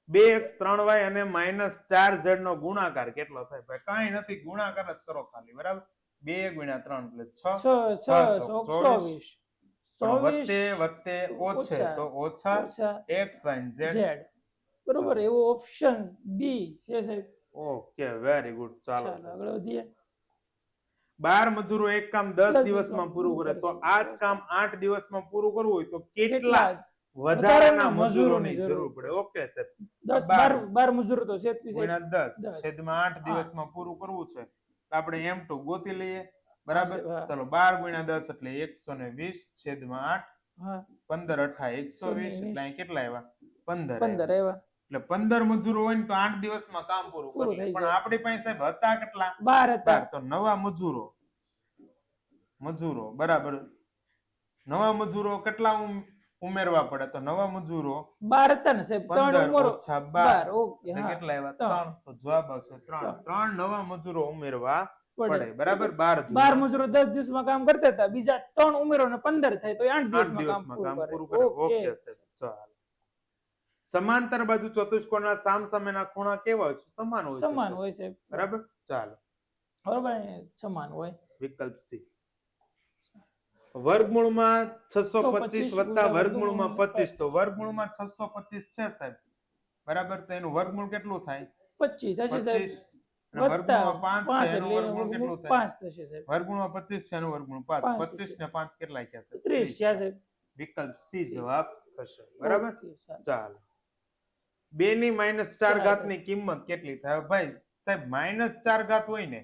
2x 3y અને -4z નો ગુણાકાર કેટલો થાય? ભાઈ કાંઈ નથી, ગુણાકાર જ કરો ખાલી. બરાબર, 2 ગુણ્યા 3 એટલે 6. 6 6 ચોક 24. પણ વત્તે વત્તે ઓછે તો ઓછા x y અને z. z. બરોબર, ચાલો. એવો ઓપ્શન બી છે સાહેબ. Okay, very good. ચાલો ચાલો સાહેબ. આગળ વધીએ. 12 મજૂરો એક કામ 10 10 દિવસમાં પૂરું કરે તો કરશે. આ જ કામ 8 દિવસમાં પૂરું કરવું હોય તો કેટલા કેટલા વધારાના મજૂરોની જરૂર પડે? ઓકે સાહેબ, 10 12 12 મજૂરો તો છે જ તે ગુણ્યા સાહેબ. 10 10. છેદમાં 8 દિવસમાં પૂરું કરવું છે તો આપણે m2 ગોતી લઈએ. બરાબર, હા. ચલો 12 ગુણ્યા 10 એટલે 120 છેદમાં 8. હા 15 અઠા 120 એટલે અહીં કેટલા આવ્યા? 15 15 આવ્યા. એવા એટલે 15 મજૂરો હોય ને તો 8 દિવસમાં કામ પૂરું પૂરું કરી લે. થઈ પણ જાય. આપણી પાસે સાહેબ હતા કેટલા? 12 હતા. 12. તો નવા મજૂરો બરાબર, નવા મજૂરો કેટલા ઉમેરવા પડે? તો નવા મજૂરો 12 હતા ને સાહેબ. 3 15 ઉમેરો. ઓછા 12. 12 ઓકે, એટલે હા. કેટલા આવ્યા? 3. તો જવાબ આવશે 3. 3 નવા મજૂરો ઉમેરવા પડે. પડે. બરાબર, 12 12 મજૂરો 10 દિવસમાં કામ કરતા હતા, બીજા 3 ઉમેરો ને 15 થાય તો 8 8 દિવસમાં કામ દિવસમાં કામ પૂરું પૂરું કરે. કરે. ઓકે સાહેબ, ચાલો. સમાંતર બાજુ ચતુષ્કોણના સામસામેના ખૂણા કેવા હોય છે? સમાન હોય છે સમાન સાહેબ. હોય છે. બરાબર, ચાલો. બરોબર, અહીંયા સમાન હોય. વિકલ્પ સી. વર્ગમૂળમાં 625 વત્તા વર્ગમૂળમાં 25 તો વર્ગમૂળમાં 625 છે સાહેબ. બરાબર, તો એનું વર્ગમૂળ કેટલું થાય? 25 થશે સાહેબ. 25. અને વર્ગમૂળમાં 5 છે એનું એટલે વર્ગમૂળ કેટલું થાય? 5 થશે સાહેબ. વર્ગમૂળમાં 25 છે એનું વર્ગમૂળ 5. 5 25 ને 5 કેટલા થયા સાહેબ? 30 થયા સાહેબ. વિકલ્પ સી જવાબ થશે. બરાબર, ઓકે, સાહેબ. ચાલો. 2 ની -4 ઘાતની કિંમત કેટલી થાય? ભાઈ સાહેબ -4 ઘાત હોય ને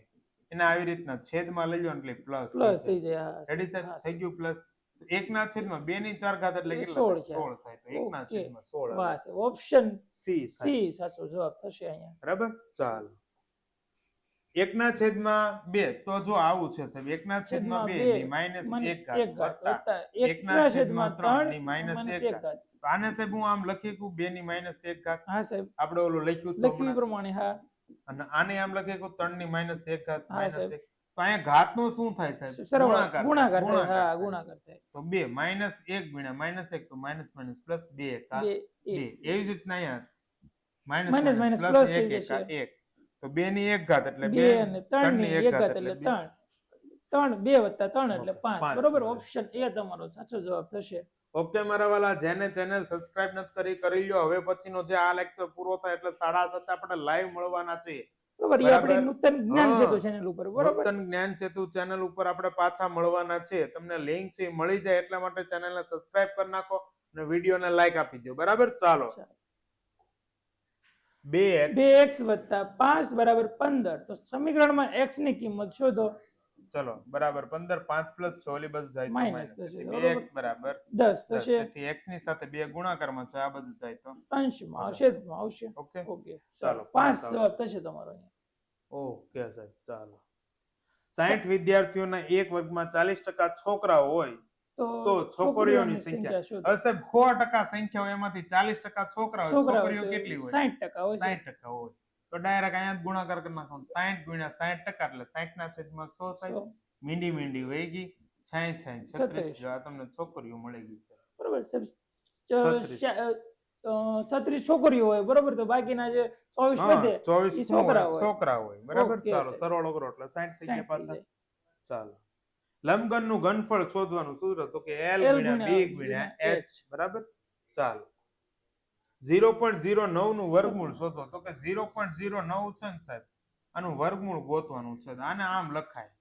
એને આવી રીતના છેદમાં લઈ લો એટલે પ્લસ પ્લસ થઈ જાય. હા, રેડી સાહેબ? હા, થઈ ગયું પ્લસ. 1 ના છેદમાં 2 ની 4 ઘાત એટલે કેટલા 16 થાય? 16 થાય. તો 1 ના ઓકે. છેદમાં 16 વાહ આવે. સાહેબ, ઓપ્શન સી થાય. સી સાચો જવાબ થશે અહીંયા. બરાબર, ચાલો. 1 ના છેદમાં 2 તો જો આવું છે સાહેબ, 1 ના છેદમાં 2 ની -1 ઘાત વત્તા 1 ના છેદમાં 3 ની -1 ઘાત. તો આને સાહેબ હું આમ લખી શકું 2 ની -1 ઘાત. હા સાહેબ, આપણે ઓલું લખ્યું તો લખ્યું એ પ્રમાણે. હા અને આને આમ લખી શકું 3 ની -1 ઘાત હા, -1. સાહેબ. તો અહીંયા ઘાતનો શું થાય સાહેબ? સરવાળો ગુણાકાર થાય. હા, થાય. ગુણાકાર થાય. તો 2 -1 ગુણ્યા -1 તો માઇનસ પ્લસ 2 એકા 2. બે એવી જ રીતના અહીંયા minus minus minus plus plus 1 થઈ એકા જશે. 1. તો 2 ની 1 ઘાત એટલે 2 2 અને 3 ની 1 ઘાત એટલે 3. 3 2 વત્તા 3 એટલે ઓકે, 5. પાંચ. બરોબર, ઓપ્શન એ તમારો સાચો જવાબ થશે. ઓકે મારા વાલા, જેને ચેનલ સબસ્ક્રાઇબ નથી કરી લ્યો. હવે પછીનો જે આ લેક્ચર પૂરો થાય એટલે 7:30 આપણે લાઈવ મળવાના છીએ. બરોબર, એ બરાબર. આપણી નૂતન જ્ઞાન હા. સેતુ ચેનલ ઉપર. બરોબર, નૂતન જ્ઞાન સેતુ ચેનલ ઉપર આપણે પાછા મળવાના છે. તમને લિંક છે એ મળી જાય એટલા માટે ચેનલને સબસ્ક્રાઇબ કરી નાખો અને વિડીયોને લાઈક આપી દો. બરાબર, ચાલો. 2x 2x વત્તા 5 બરાબર 15. તો સમીકરણમાં x ની કિંમત શોધો. ચલો બરાબર 15, 5 પ્લસ 6 ઓલી બાજુ જાય તો માઇનસ માઇનસ. થશે, તેથી બરોબર. 2x બરાબર 10 10. થશે. તેથી x ની સાથે 2 ગુણાકારમાં છે, આ બાજુ જાય તો અંશમાં આવશે, છેદમાં આવશે. ઓકે. ઓકે, ચાલો, ચાલો 5 પાંચ જવાબ થશે તમારો અહીંયા. ઓકે સાહેબ, ચાલો. 60 વિદ્યાર્થીઓના એક વર્ગમાં 40% છોકરાઓ હોય તો છોકરીઓની સંખ્યા. શોધો. હવે સાહેબ 100% સંખ્યા હોય એમાંથી 40% છોકરા હોય, છોકરાઓ છોકરીઓ તો કેટલી હોય? 60% હોય છે. 60% હોય. તો ડાયરેક્ટ અહીંયા જ ગુણાકાર કરી નાખવાનો. 60 ગુણ્યા 60% એટલે 60 ના છેદમાં 100 સાહેબ. 100. મીંડી મીંડી વહી ગઈ. 60 36 જો આ તમને છોકરીઓ મળી ગઈ છે. બરોબર, સાહેબ. 36. 36 છોકરીઓ હોય, બરોબર, તો બાકીના જે 24 હા, વધે 24 ઈ શું હોય? છોકરા હોય. છોકરા હોય. બરાબર, ઓકે, ચાલો સાહેબ. સરવાળો કરો એટલે 60 થઈ 60 ગયા થઈ પાછા. જાય. ચાલો. લંબઘનનું ઘનફળ શોધવાનું સૂત્ર તો કે L L ગુણ્યા B ગુણ્યા H. બરાબર, ચાલો. 0.09 નું વર્ગમૂળ શોધો તો કે 0.09 છે ને સાહેબ, આનું વર્ગમૂળ ગોતવાનું છે. આને આમ લખાય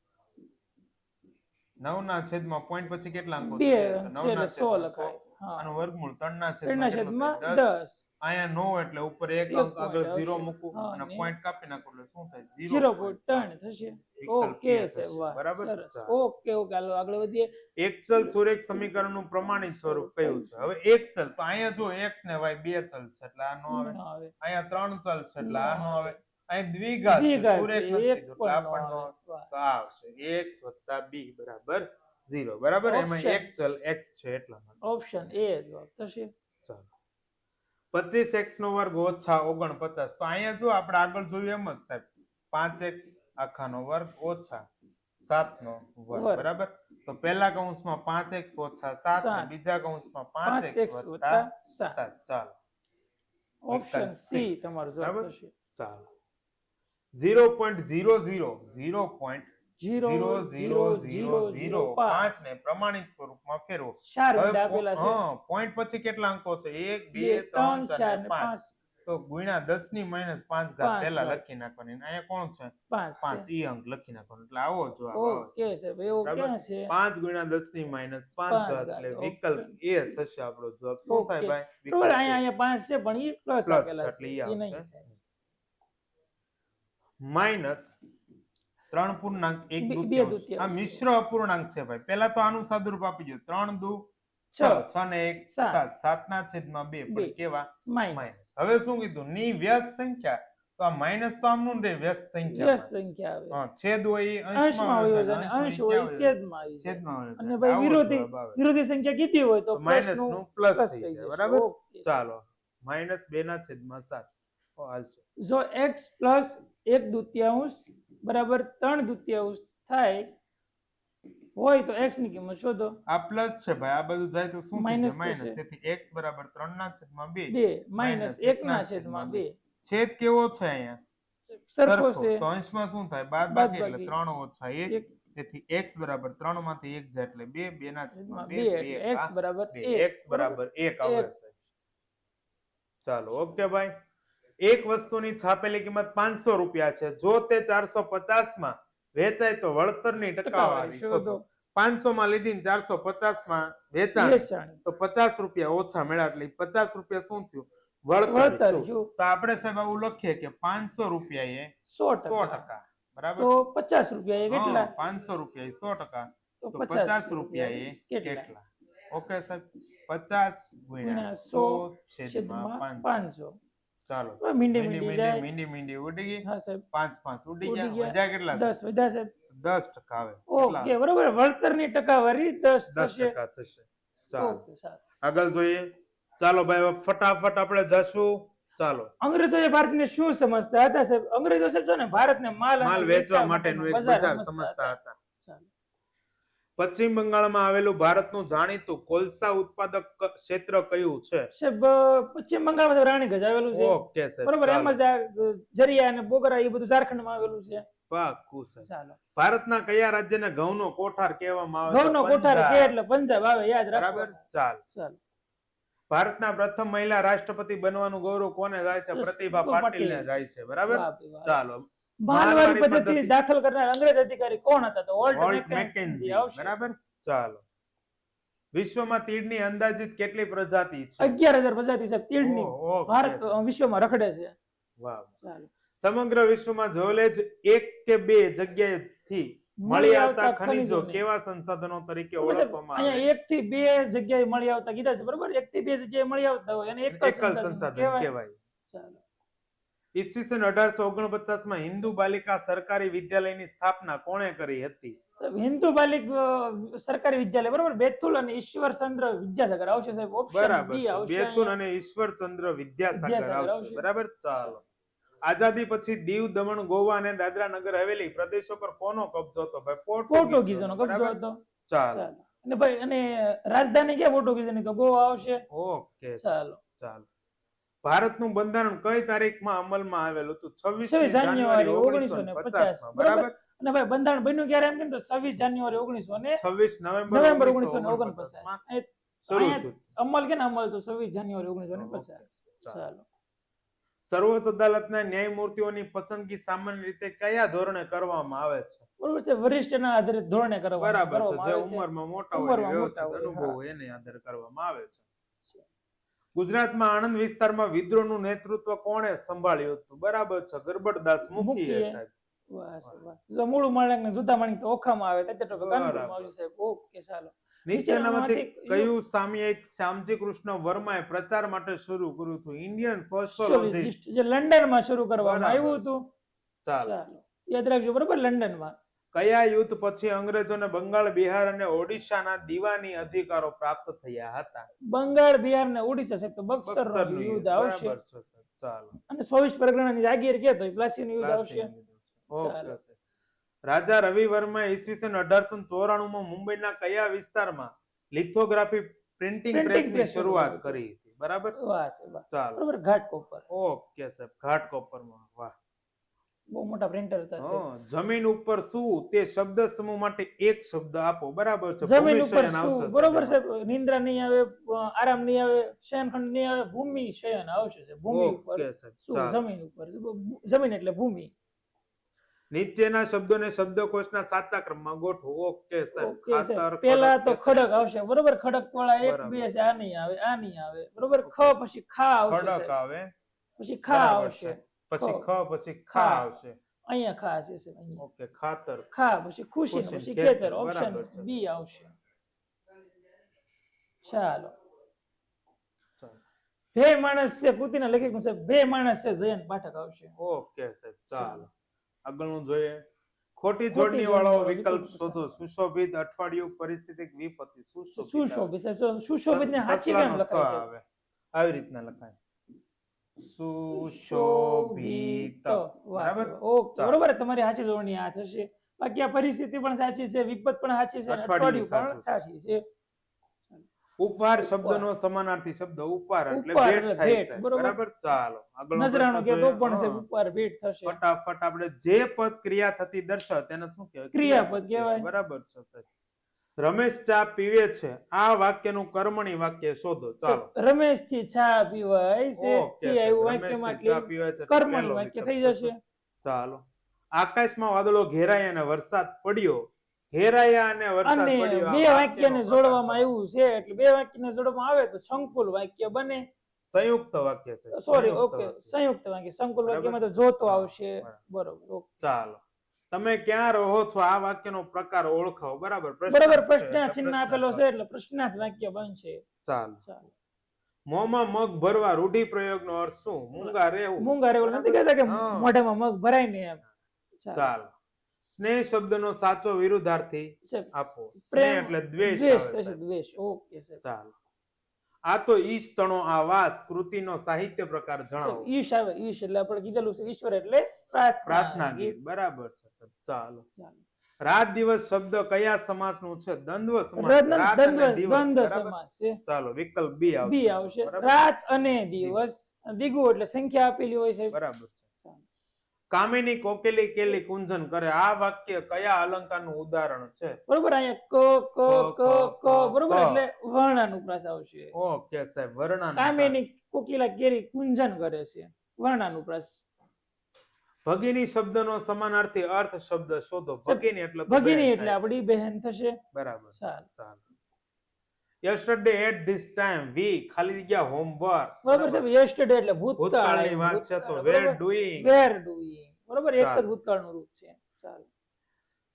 9 ના છેદમાં પોઈન્ટ પછી કેટલા અંકો બે છે? છે 9 ના એટલે 100 છેદમાં 100. લખાય. હા. આનું વર્ગમૂળ 3 ના ત્રણના છેદમાં છેદમાં કેટલું થાય? 10. અહીંયા 9 એટલે ઉપર એક એક અંક આગળ point 0 આવશે. મૂકું હા, અને ને પોઈન્ટ કાપી નાખું એટલે શું થાય? 0.3 થશે. વિકલ્પ ઓકે A થશે. સાહેબ, વાહ, બરાબર, સરસ. ચાલો. ઓકે ઓકે, હાલો આગળ વધીએ. એક ચલ સુરેખ સમીકરણનું પ્રમાણિત સ્વરૂપ કયું છે? હવે એક ચલ તો અહીંયા જો x ને y બે ચલ છે એટલે આ નો આવે. ન આવે. અહીંયા ત્રણ ચલ છે એટલે આ ન નો આવે. આવે. અહીં દ્વિઘાત છે, દ્વિઘાત સુરેખ છે, નથી એક કીધું એટલે આ પણ પણ ન નો આવે. આવે. વાહ. તો આ આવશે x + b બરાબર 0. બરાબર, એમાં Option. એક ચલ x છે એટલા માટે. ઓપ્શન એ જવાબ થશે. ચાલો. 25x નો વર્ગ ઓછા 49. તો અહીંયા જો આપણે આગળ જોયું એમ જ સાહેબ, 5x આખાનો વર્ગ ઓછા 7 નો વર્ગ. વર્ગ. બરાબર, તો પહેલા કૌંસમાં 5x ઓછા 7 ને સાત. બીજા કૌંસમાં 5x 5x વત્તા વત્તા 7. 7. ચાલો, ઓપ્શન વિકલ્પ C. સી તમારો જવાબ બરાબર. થશે. ચાલો. 0.00 0.00005 ને પ્રમાણિત સ્વરૂપમાં ફેરવો. ચાર હવે ઘંટા આપેલા છે. પોઈન્ટ પછી કેટલા અંકો છે? 1 2 2 3 3 4 4 ને ને 5. 5. તો ગુણ્યા 10 ની -5 ઘાત પાંચ પહેલા ઘાત. લખી નાખવાની. અને અહીંયા કોણ છે? 5 5. ઈ અંક લખી નાખવાનો એટલે આવો જવાબ આવશે. ઓકે સાહેબ, એવું બરાબર. ક્યાં છે? 5 ગુણ્યા 10 ની -5 પાંચ ઘાત ઘાત. એટલે વિકલ્પ Option A થશે આપણો જવાબ. શું થાય ઓકે. ભાઈ? બરોબર, વિકલ્પ અહીંયા A. 5 છે પણ ઈ પ્લસ Plus આપેલા છે છે. એટલે ઈ ઈ આવશે. નહીં થાય. માઇનસ 3 પૂર્ણાંક 1 બે દૂતીયાંશ. દૂતીયાંશ. આ મિશ્ર અપૂર્ણાંક છે ભાઈ. પહેલા તો આનું સાદુરૂપ આપી દો. 3 દુ 6, 6 ને 1 સાત. 7, 7 ના છેદમાં 2 બે. પણ કેવા? માઇનસ. માઇનસ. હવે શું કીધું? ની વ્યસ્ત સંખ્યા. તો આ માઇનસ તો આમનું ને રે વ્યસ્ત સંખ્યા. વ્યસ્ત સંખ્યા આવે. હા, છેદ હોય ઈ અંશમાં અંશમાં હોય હોય અને છે, અંશ હોય ઈ છેદમાં આવી જાય. છેદમાં હોય છે. અને ભાઈ આવો વિરોધી જવાબ આવે. વિરોધી સંખ્યા કીધી હોય તો તો માઇનસ પ્લસનું નું પ્લસ પ્લસ થઈ થઈ જાય. જશે. બરાબર, ઓકે. ચાલો. -2 ના છેદમાં 7. હાલશે. જો x પ્લસ 1 દૂતીયાંશ બરાબર 3 દૂતીયાંશ થાય હોય તો x ની કિંમત શોધો. આ પ્લસ છે ભાઈ, આ બધું જાય તો શું થઈ માઇનસ જાય? માઇનસ. થશે. તેથી x બરાબર 3 ના છેદમાં 2. 2 માઇનસ -1 એક ના ના છેદમાં છેદમાં 2. છેદ કેવો છે અહીંયા? સરખો સરખો. છે. તો અંશમાં શું થાય? બાદબાકી એટલે બાદબાકી. 3 - 1. એક. તેથી x બરાબર 3 માંથી 1 જાય એટલે 2. 2 ના છેદમાં 2. 2 એટલે x બરાબર 1. x બરાબર 1 આવે એક. છે. ચાલો, ઓકે ભાઈ. એક વસ્તુની છાપેલી કિંમત 500 રૂપિયા છે. જો તે 450 માં વેચાય તો વળતરની ટકાવારી શોધો. 500 માં લીધી ને 450 માં વેચાણ વેચાણ. તો 50 રૂપિયા ઓછા મળ્યા એટલે 50 રૂપિયા શું થયું? વળતર વળતર થયું. થયું. તો આપણે સાહેબ આવું લખીએ કે 500 રૂપિયા એ 100%. 100%. બરાબર, તો 50 રૂપિયા એ કેટલા? 500 રૂપિયા એ 100%. તો તો 50 રૂપિયા એ કેટલા? ઓકે સાહેબ, 50 ગુણ્યા 100 છેદમાં 500. ચાલો હવે મીંડી મીંડી જાય. મીંડી ઉડી ગઈ. હા સાહેબ, 5 ઉડી ઉડી ગયા. ગયા. વધ્યા કેટલા? 10 વધ્યા સાહેબ. 10% આવે. ઓકે, બરોબર. વળતરની ટકાવારી 10 થશે. 10% થશે. ચાલો, ઓકે, સારું. આગળ જોઈએ. ચાલો ભાઈ, હવે ફટાફટ આપણે જશું. ચાલો, અંગ્રેજોએ ભારતને શું સમજતા હતા સાહેબ? અંગ્રેજો સાહેબ છે ને ભારતને માલ માલ વેચવા માટેનું એક બજાર સમજતા હતા. ચાલો. પશ્ચિમ બંગાળમાં આવેલું ભારતનું જાણીતું કોલસા ઉત્પાદક ક્ષેત્ર કયું છે? સાહેબ પશ્ચિમ બંગાળમાં તો રાણીગંજ આવેલું છે. ઓકે સાહેબ, બરોબર, એમ ચાલો. જ આ જરિયા અને બોગરા એ બધું ઝારખંડમાં આવેલું છે. પાક્કું સાહેબ. ચાલો, ભારતના કયા રાજ્યને ઘઉંનો કોઠાર કહેવામાં આવે છે? ઘઉંનો કોઠાર કે પંજાબ. એટલે પંજાબ આવે, યાદ બરાબર, રાખવાનું. ચાલો. ચાલો. ભારતના પ્રથમ મહિલા રાષ્ટ્રપતિ બનવાનું ગૌરવ કોને જાય છે? પ્રતિભા પાટીલને જાય છે. બરાબર, વાહ ભાઈ વાહ. ચાલો. મહાનવારી મહાનવારી પદ્ધતિ પદ્ધતિ દાખલ કરનાર અંગ્રેજ અધિકારી કોણ હતા? તો વોલ્ટ વોલ્ટ મેકેન્ઝી. મેકેન્ઝી આવશે. બરાબર, ચાલો. વિશ્વમાં તીડની અંદાજિત કેટલી પ્રજાતિ છે? 11,000 પ્રજાતિ છે તીડની. ઓહ, ઓકે ભારત સાહેબ. વિશ્વમાં રખડે છે. વાહ. ચાલો. સમગ્ર વિશ્વમાં જોલેજ એક કે બે જગ્યાએથી મળી આવતા ખનિજો કેવા સંસાધનો તરીકે બરોબર સાહેબ, ઓળખવામાં આવે? અહીંયા 1 થી 2 જગ્યાએ મળી આવતા કીધા છે. બરોબર, 1 થી 2 જગ્યાએ મળી આવતા હોય અને એક જ એકલ સંસાધન સંસાધન કહેવાય. કહેવાય. ચાલો. ઈસવીસન 1849 માં હિન્દુ બાલિકા સરકારી વિદ્યાલયની સ્થાપના કોણે કરી હતી? હિન્દુ બાલિક સરકારી વિદ્યાલય, બરોબર, બેતુલ અને ઈશ્વરચંદ્ર વિદ્યાસાગર આવશે સાહેબ. ઓપ્શન બરાબર બી છે, આવશે. બેતુલ અને ઈશ્વરચંદ્ર વિદ્યાસાગર વિદ્યાસાગર આવશે. આવશે. બરાબર, ચાલો. આઝાદી પછી દીવ, દમણ, ગોવા અને દાદરા નગર હવેલી પ્રદેશો પર કોનો કબજો હતો? ભાઈ પોર્ટુગીઝોનો કબજો બરાબર? હતો. ચાલો. ચાલો. અને ભાઈ અને રાજધાની ક્યાં પોર્ટુગીઝની? તો ગોવા આવશે. ઓકે, ચાલો. ચાલો. ભારતનું બંધારણ કઈ તારીખમાં અમલમાં આવેલું હતું? 26 26 જાન્યુઆરી જાન્યુઆરી 1950 માં. બરાબર. બરાબર. અને ભાઈ બંધારણ બન્યું ક્યારે એમ કેમ તો 26 જાન્યુઆરી 26 નવેમ્બર નવેમ્બર 1949 માં માં શરૂ અહીંયા થયું. અમલ કે અમલ તો 26 જાન્યુઆરી 1950. ચાલો. સર્વોચ્ચ અદાલતના ન્યાયમૂર્તિઓની પસંદગી સામાન્ય રીતે કયા ધોરણે કરવામાં આવે છે? બરોબર છે, વરિષ્ઠના આધારે ધોરણે બરાબર છે, કરવામાં જે આવે છે. ઉંમરમાં મોટા હોય, ઉંમરમાં વ્યવસ્થિત મોટા હોય, અનુભવ હા. હોય એને આધારે કરવામાં આવે છે. ગુજરાતમાં આણંદ વિસ્તારમાં વિદ્રોહનું નેતૃત્વ કોણે સંભાળ્યું હતું? બરાબર છે, ગરબડદાસ મુખીએ મુખીએ. સાહેબ. વાહ સાહેબ, વાહ. જો મૂળ માણેક ને જુદા માણેક તો ઓખામાં આવે, કત્તે તો કાનપુરમાં બરાબર. આવશે સાહેબ. ઓકે, ચાલો. નીચેનામાંથી નીચેનામાંથી કયું સામયિક શ્યામજી કૃષ્ણ વર્માએ પ્રચાર માટે શરૂ કર્યું હતું? Indian sociologist. સોશિયોલોજિસ્ટ જે લંડનમાં શરૂ કરવામાં બરાબર આવ્યું છે. હતું. ચાલો. ચાલો, યાદ રાખજો. બરોબર, લંડનમાં. કયા યુદ્ધ પછી અંગ્રેજોને બંગાળ, બિહાર અને ઓડિશાના દીવાની અધિકારો પ્રાપ્ત થયા હતા? બંગાળ, બિહાર ને ઓડિશા સાહેબ તો બક્સરનું બક્સરનું યુદ્ધ યુદ્ધ. આવશે. બરાબર છે સાહેબ. ચાલો. અને 24 પરગણાની જાગીર કે તો પ્લાસીનું યુદ્ધ આવશે. પ્લાસીનું યુદ્ધ. ઓકે ચાલો. સાહેબ. રાજા રવિ વર્માએ ઈસવીસન 1894 માં મુંબઈના કયા વિસ્તારમાં લિથોગ્રાફી પ્રિન્ટિંગ Printing પ્રેસની press શરૂઆત શરૂ કરી હતી? બરાબર, વાહ સાહેબ, વાહ. ચાલો. બરોબર, ઘાટકોપર. ઓકે સાહેબ, ઘાટકોપરમાં. વાહ. બહુ મોટા પ્રિન્ટર હતા સાહેબ. જમીન ઉપર શું તે શબ્દ સમૂહ માટે એક શબ્દ આપો? બરાબર છે, જમીન ઉપર ભૂમિશયન આવશે શું? બરોબર સાહેબ. સાહેબ, નિંદ્રા નહીં આવે, આરામ નહીં આવે, શયનખંડ નહીં આવે, ભૂમિ શયન આવશે સાહેબ. ભૂમિ ઉપર ઓકે સાહેબ, શું? ચાલો. જમીન ઉપર. જમીન એટલે ભૂમિ. નીચેના શબ્દોને શબ્દકોશના સાચા ક્રમમાં ગોઠવો. ઓકે સાહેબ. ઓકે સાહેબ. ખાતર, પેલા ખડક, તો ખેતર. ખડક આવશે. બરોબર, ખડક વાળા 1 બરાબર 2 છે. આ નહીં આવે, આ નહીં આવે. બરોબર, ખ પછી ખા આવશે ખડક સાહેબ. આવે, પછી ખા બરાબર આવશે. છે. પછી ખ. ખ, પછી ખા ખા. આવશે. અહીંયા ખા હશે સાહેબ, અહીંયા. ઓકે, ખાતર. ખા પછી ખુશી ખુશી, પછી ખેતર. ખેતર. ઓપ્શન બરાબર છે. બી આવશે. ચાલો. ચાલો. બે માણસ છે કૃતિના લેખકનું સાહેબ, બે માણસ છે જયંત પાઠક આવશે. ઓકે સાહેબ, ચાલો. આગળનું જોઈએ. ખોટી ખોટી જોડણી વાળો જોડણી વાળો વિકલ્પ વિકલ્પ શોધો. સુશોભિત, અઠવાડિયું, પરિસ્થિતિક, વિપત્તિ. સુશોભિત સાહેબ, સુશોભિત ને સાચી કેમ સસલાનો સ લખાય છે? આવે. આવી રીતના લખાય. સુશોભિત. બરાબર? ઓકે, ચાલો. બરોબર, તમારી સાચી જોડણી આ થશે. બાકી આ પરિસ્થિતિ પણ સાચી છે, વિપત પણ સાચી છે, અને અઠવાડિયું અઠવાડિયું પણ સાચું. સાચી છે. ઉપહાર શબ્દનો સમાનાર્થી શબ્દ ઉપહાર એટલે ઉપહાર ભેટ એટલે થાય ભેટ, છે. બરોબર. બરાબર, ચાલો. આગળનો નજરાણું પ્રશ્ન કે તો જોઈએ. પણ છે હા. ઉપર ભેટ થશે. ફટાફટ આપણે જે પદ ક્રિયા થતી દર્શાવે તેને શું કહેવાય? ક્રિયાપદ કહેવાય. બરાબર છે સાહેબ. રમેશ ચા પીવે છે. આ વાક્યનું કર્મણી વાક્ય શોધો. ચાલો. રમેશ થી ચા પીવાય છે, ઓકે થી સાહેબ. આવ્યું રમેશથી વાક્યમાં ચા એટલે પીવે છે એટલે કર્મણી પહેલો વાક્ય વિકલ્પ થઈ થશે. જશે. ચાલો. આકાશમાં વાદળો ઘેરાયા અને વરસાદ પડ્યો. ઘેરાયા અને વરસાદ અને પડ્યો. આ બે વાક્યને વાક્યનો જોડવામાં પ્રકાર આવ્યું છે એટલે બે વાક્યને જોડવામાં આવે તો સંકુલ વાક્ય બને. સંયુક્ત વાક્ય છે. સોરી, સંયુક્ત ઓકે, વાક્ય. સંયુક્ત વાક્ય. સંકુલ બરાબર. વાક્યમાં તો જોતો હા, આવશે. બરાબર. બરોબર, ઓકે. ચાલો. તમે ક્યાં રહો છો? આ વાક્યનો પ્રકાર ઓળખાવો. બરાબર, બરોબર, પ્રશ્નાર્થ છે પ્રશ્ન એટલે ચિહ્ન પ્રશ્નાર્થ આપેલો છે વાક્ય. એટલે પ્રશ્નાર્થ વાક્ય બનશે. ચાલો. ચાલો. મોંમાં મગ ભરવા રૂઢિપ્રયોગનો અર્થ શું? મૂંગા રહેવું. મૂંગા રેવલ નથી કહેતા કે હા. મોઢામાં મગ ભરાય ને એમ. ચાલો. ચાલો. સ્નેહ શબ્દનો સાચો વિરુદ્ધાર્થી સાહેબ, આપો. સ્નેહ પ્રેમ એટલે દ્વેષ દ્વેષ આવે થશે, સાહેબ. દ્વેષ. ઓકે સાહેબ. ચાલો. આ તો ઈશ તણો આવાસ કૃતિનો સાહિત્ય પ્રકાર સાહેબ, જણાવો. ઈશ આવે, ઈશ એટલે આપણે કીધેલું છે ઈશ્વર એટલે પ્રાર્થના પ્રાર્થના ગીત. ગીત. બરાબર છે સાહેબ. ચાલો. ચાલો. રાત દિવસ શબ્દ કયા સમાસનું છે? દ્વંદ્વ સમાસ. રાત અને દિવસ, દ્વંદ્વ બરાબર? સમાસ છે. ચાલો વિકલ્પ બી બી આવશે. આવશે. બરાબર? રાત અને દિવસ, દ્વિગુ એટલે સંખ્યા આપેલી હોય છે. બરાબર છે. કામિની કોકિલી કેલી કુંજન કરે, આ વાક્ય કયા અલંકારનું ઉદાહરણ છે? બરોબર, અહીંયા ક બરોબર, એટલે વર્ણાનુપ્રાસ આવશે. ઓકે સાહેબ, વર્ણાનુપ્રાસ. કામિની કોકિલા કેરી કુંજન કરે છે, વર્ણાનુપ્રાસ. ભગિની શબ્દનો સમાનાર્થી અર્થ શબ્દ શોધો. ભગિની એટલે તો ભગિની બહેન એટલે થાય છે. આપણી બહેન થશે. બરાબર છે. ચાલો. ચાલો. yesterday at this time we ખાલી જગ્યા homework. બરોબર છે. yesterday એટલે ભૂતકાળ, ભૂતકાળની વાત છે તો were doing. were doing, બરોબર, એક જ ચાલો. ભૂતકાળનું રૂપ છે. ચાલો.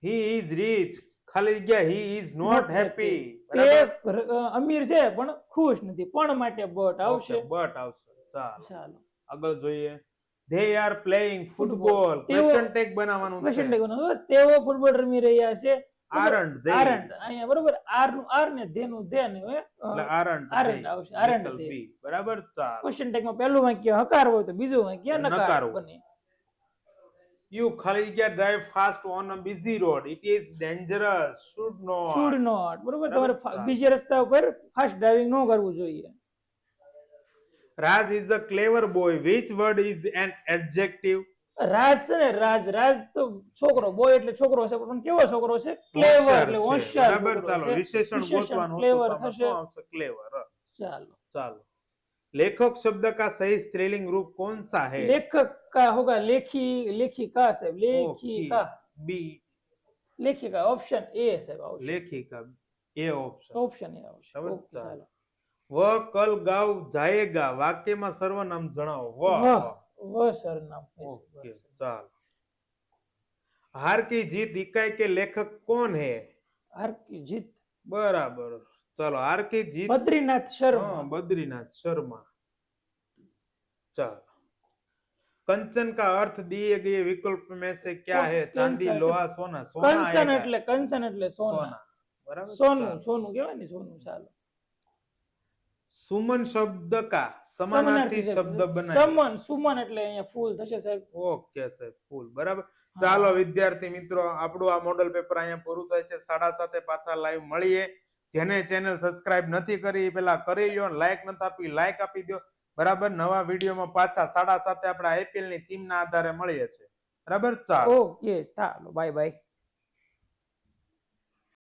he is rich ખાલી જગ્યા he is not happy. તે બરાબર? અમીર છે પણ ખુશ નથી, પણ માટે બટ આવશે. Okay, but આવશે. ચાલો ચાલો. આગળ જોઈએ. they are playing football. તેઓ- question tag બનાવવાનું Question છે. tag બનાવો. તેઓ ફૂટબોલ રમી રહ્યા છે. aren't they. આરંટ અહીંયા બરોબર, આર નું આર ને ધે નું ધે ને એટલે aren't aren't they. આવશે, aren't વિકલ્પ they. B. બરાબર. ચાલો. ક્વેશ્ચન ટેગ માં પહેલું વાક્ય હકાર હોય તો બીજું વાક્ય નકાર નકારું. બને. you ખાલી જગ્યા drive fast on a busy road. it is dangerous. should not. should not, બરોબર, બરાબર, તમારે ચાલો. બીજા રસ્તા ઉપર ફાસ્ટ ડ્રાઇવિંગ ન કરવું જોઈએ. Raj is a clever boy. which word is an adjective? રાજ છે ને, રાજ તો છોકરો, બોય એટલે છોકરો છે, પણ કેવો છોકરો છે? ક્લેવર એટલે હોશિયાર છે. હોશિયાર બરાબર. છોકરો ચાલો છે. વિશેષણ ગોતવાનું હતું ક્લેવર તો આમાં થશે. શું આવશે? clever. ચાલો. ચાલો. लेखक शब्द का सही स्त्रीलिंग रूप कौन सा है? लेखक का होगा लेखिका साहब, लेखिका. बी. लेखिका ऑप्शन ए साहब आवશે. लेखिका ए ऑप्शन. ઓપ્શન એ આવશે. બરાબર, ઓકે, ચાલો. ચાલો. वह कल गांव जाएगा वाक्यમાં સર્વનામ જણાવો. વ સરનામ है. ओके ચાલો. हार की जीत इकाई के लेखक कौन है? हर की जीत बराबर. चलो हार की जीत बद्रीनाथ शर्मा. हाँ, बद्रीनाथ शर्मा. चलो. कंचन का अर्थ दिए गए विकल्प में से क्या है? चांदी, लोहा, सोना. सोना કંચન आएगा. એટલે સોના. सोना. बराबर. સોનું, ચાલો. સોનું કહેવાય ને, સોનું. ચાલો. सुमन शब्द का समानार्थी शब्द बनाए. સમન, સુમન એટલે અહીંયા ફૂલ થશે સાહેબ. ઓકે સાહેબ, ફૂલ. બરાબર. ચાલો વિદ્યાર્થી મિત્રો, આપણું આ મોડલ પેપર અહીંયા પૂરું થાય છે. 7:30 પાછા લાઈવ મળીએ. જેને ચેનલ સબસ્ક્રાઇબ નથી કરી એ પેલા કરી લ્યો, લાઈક નથી આપી લાઈક આપી દો. બરાબર. નવા વિડીયોમાં પાછા 7:30 આપણે આઈપીએલ ની થીમ ના આધારે મળીએ છીએ. બરાબર. ચાલો. ઓકે, ચાલો, બાય બાય.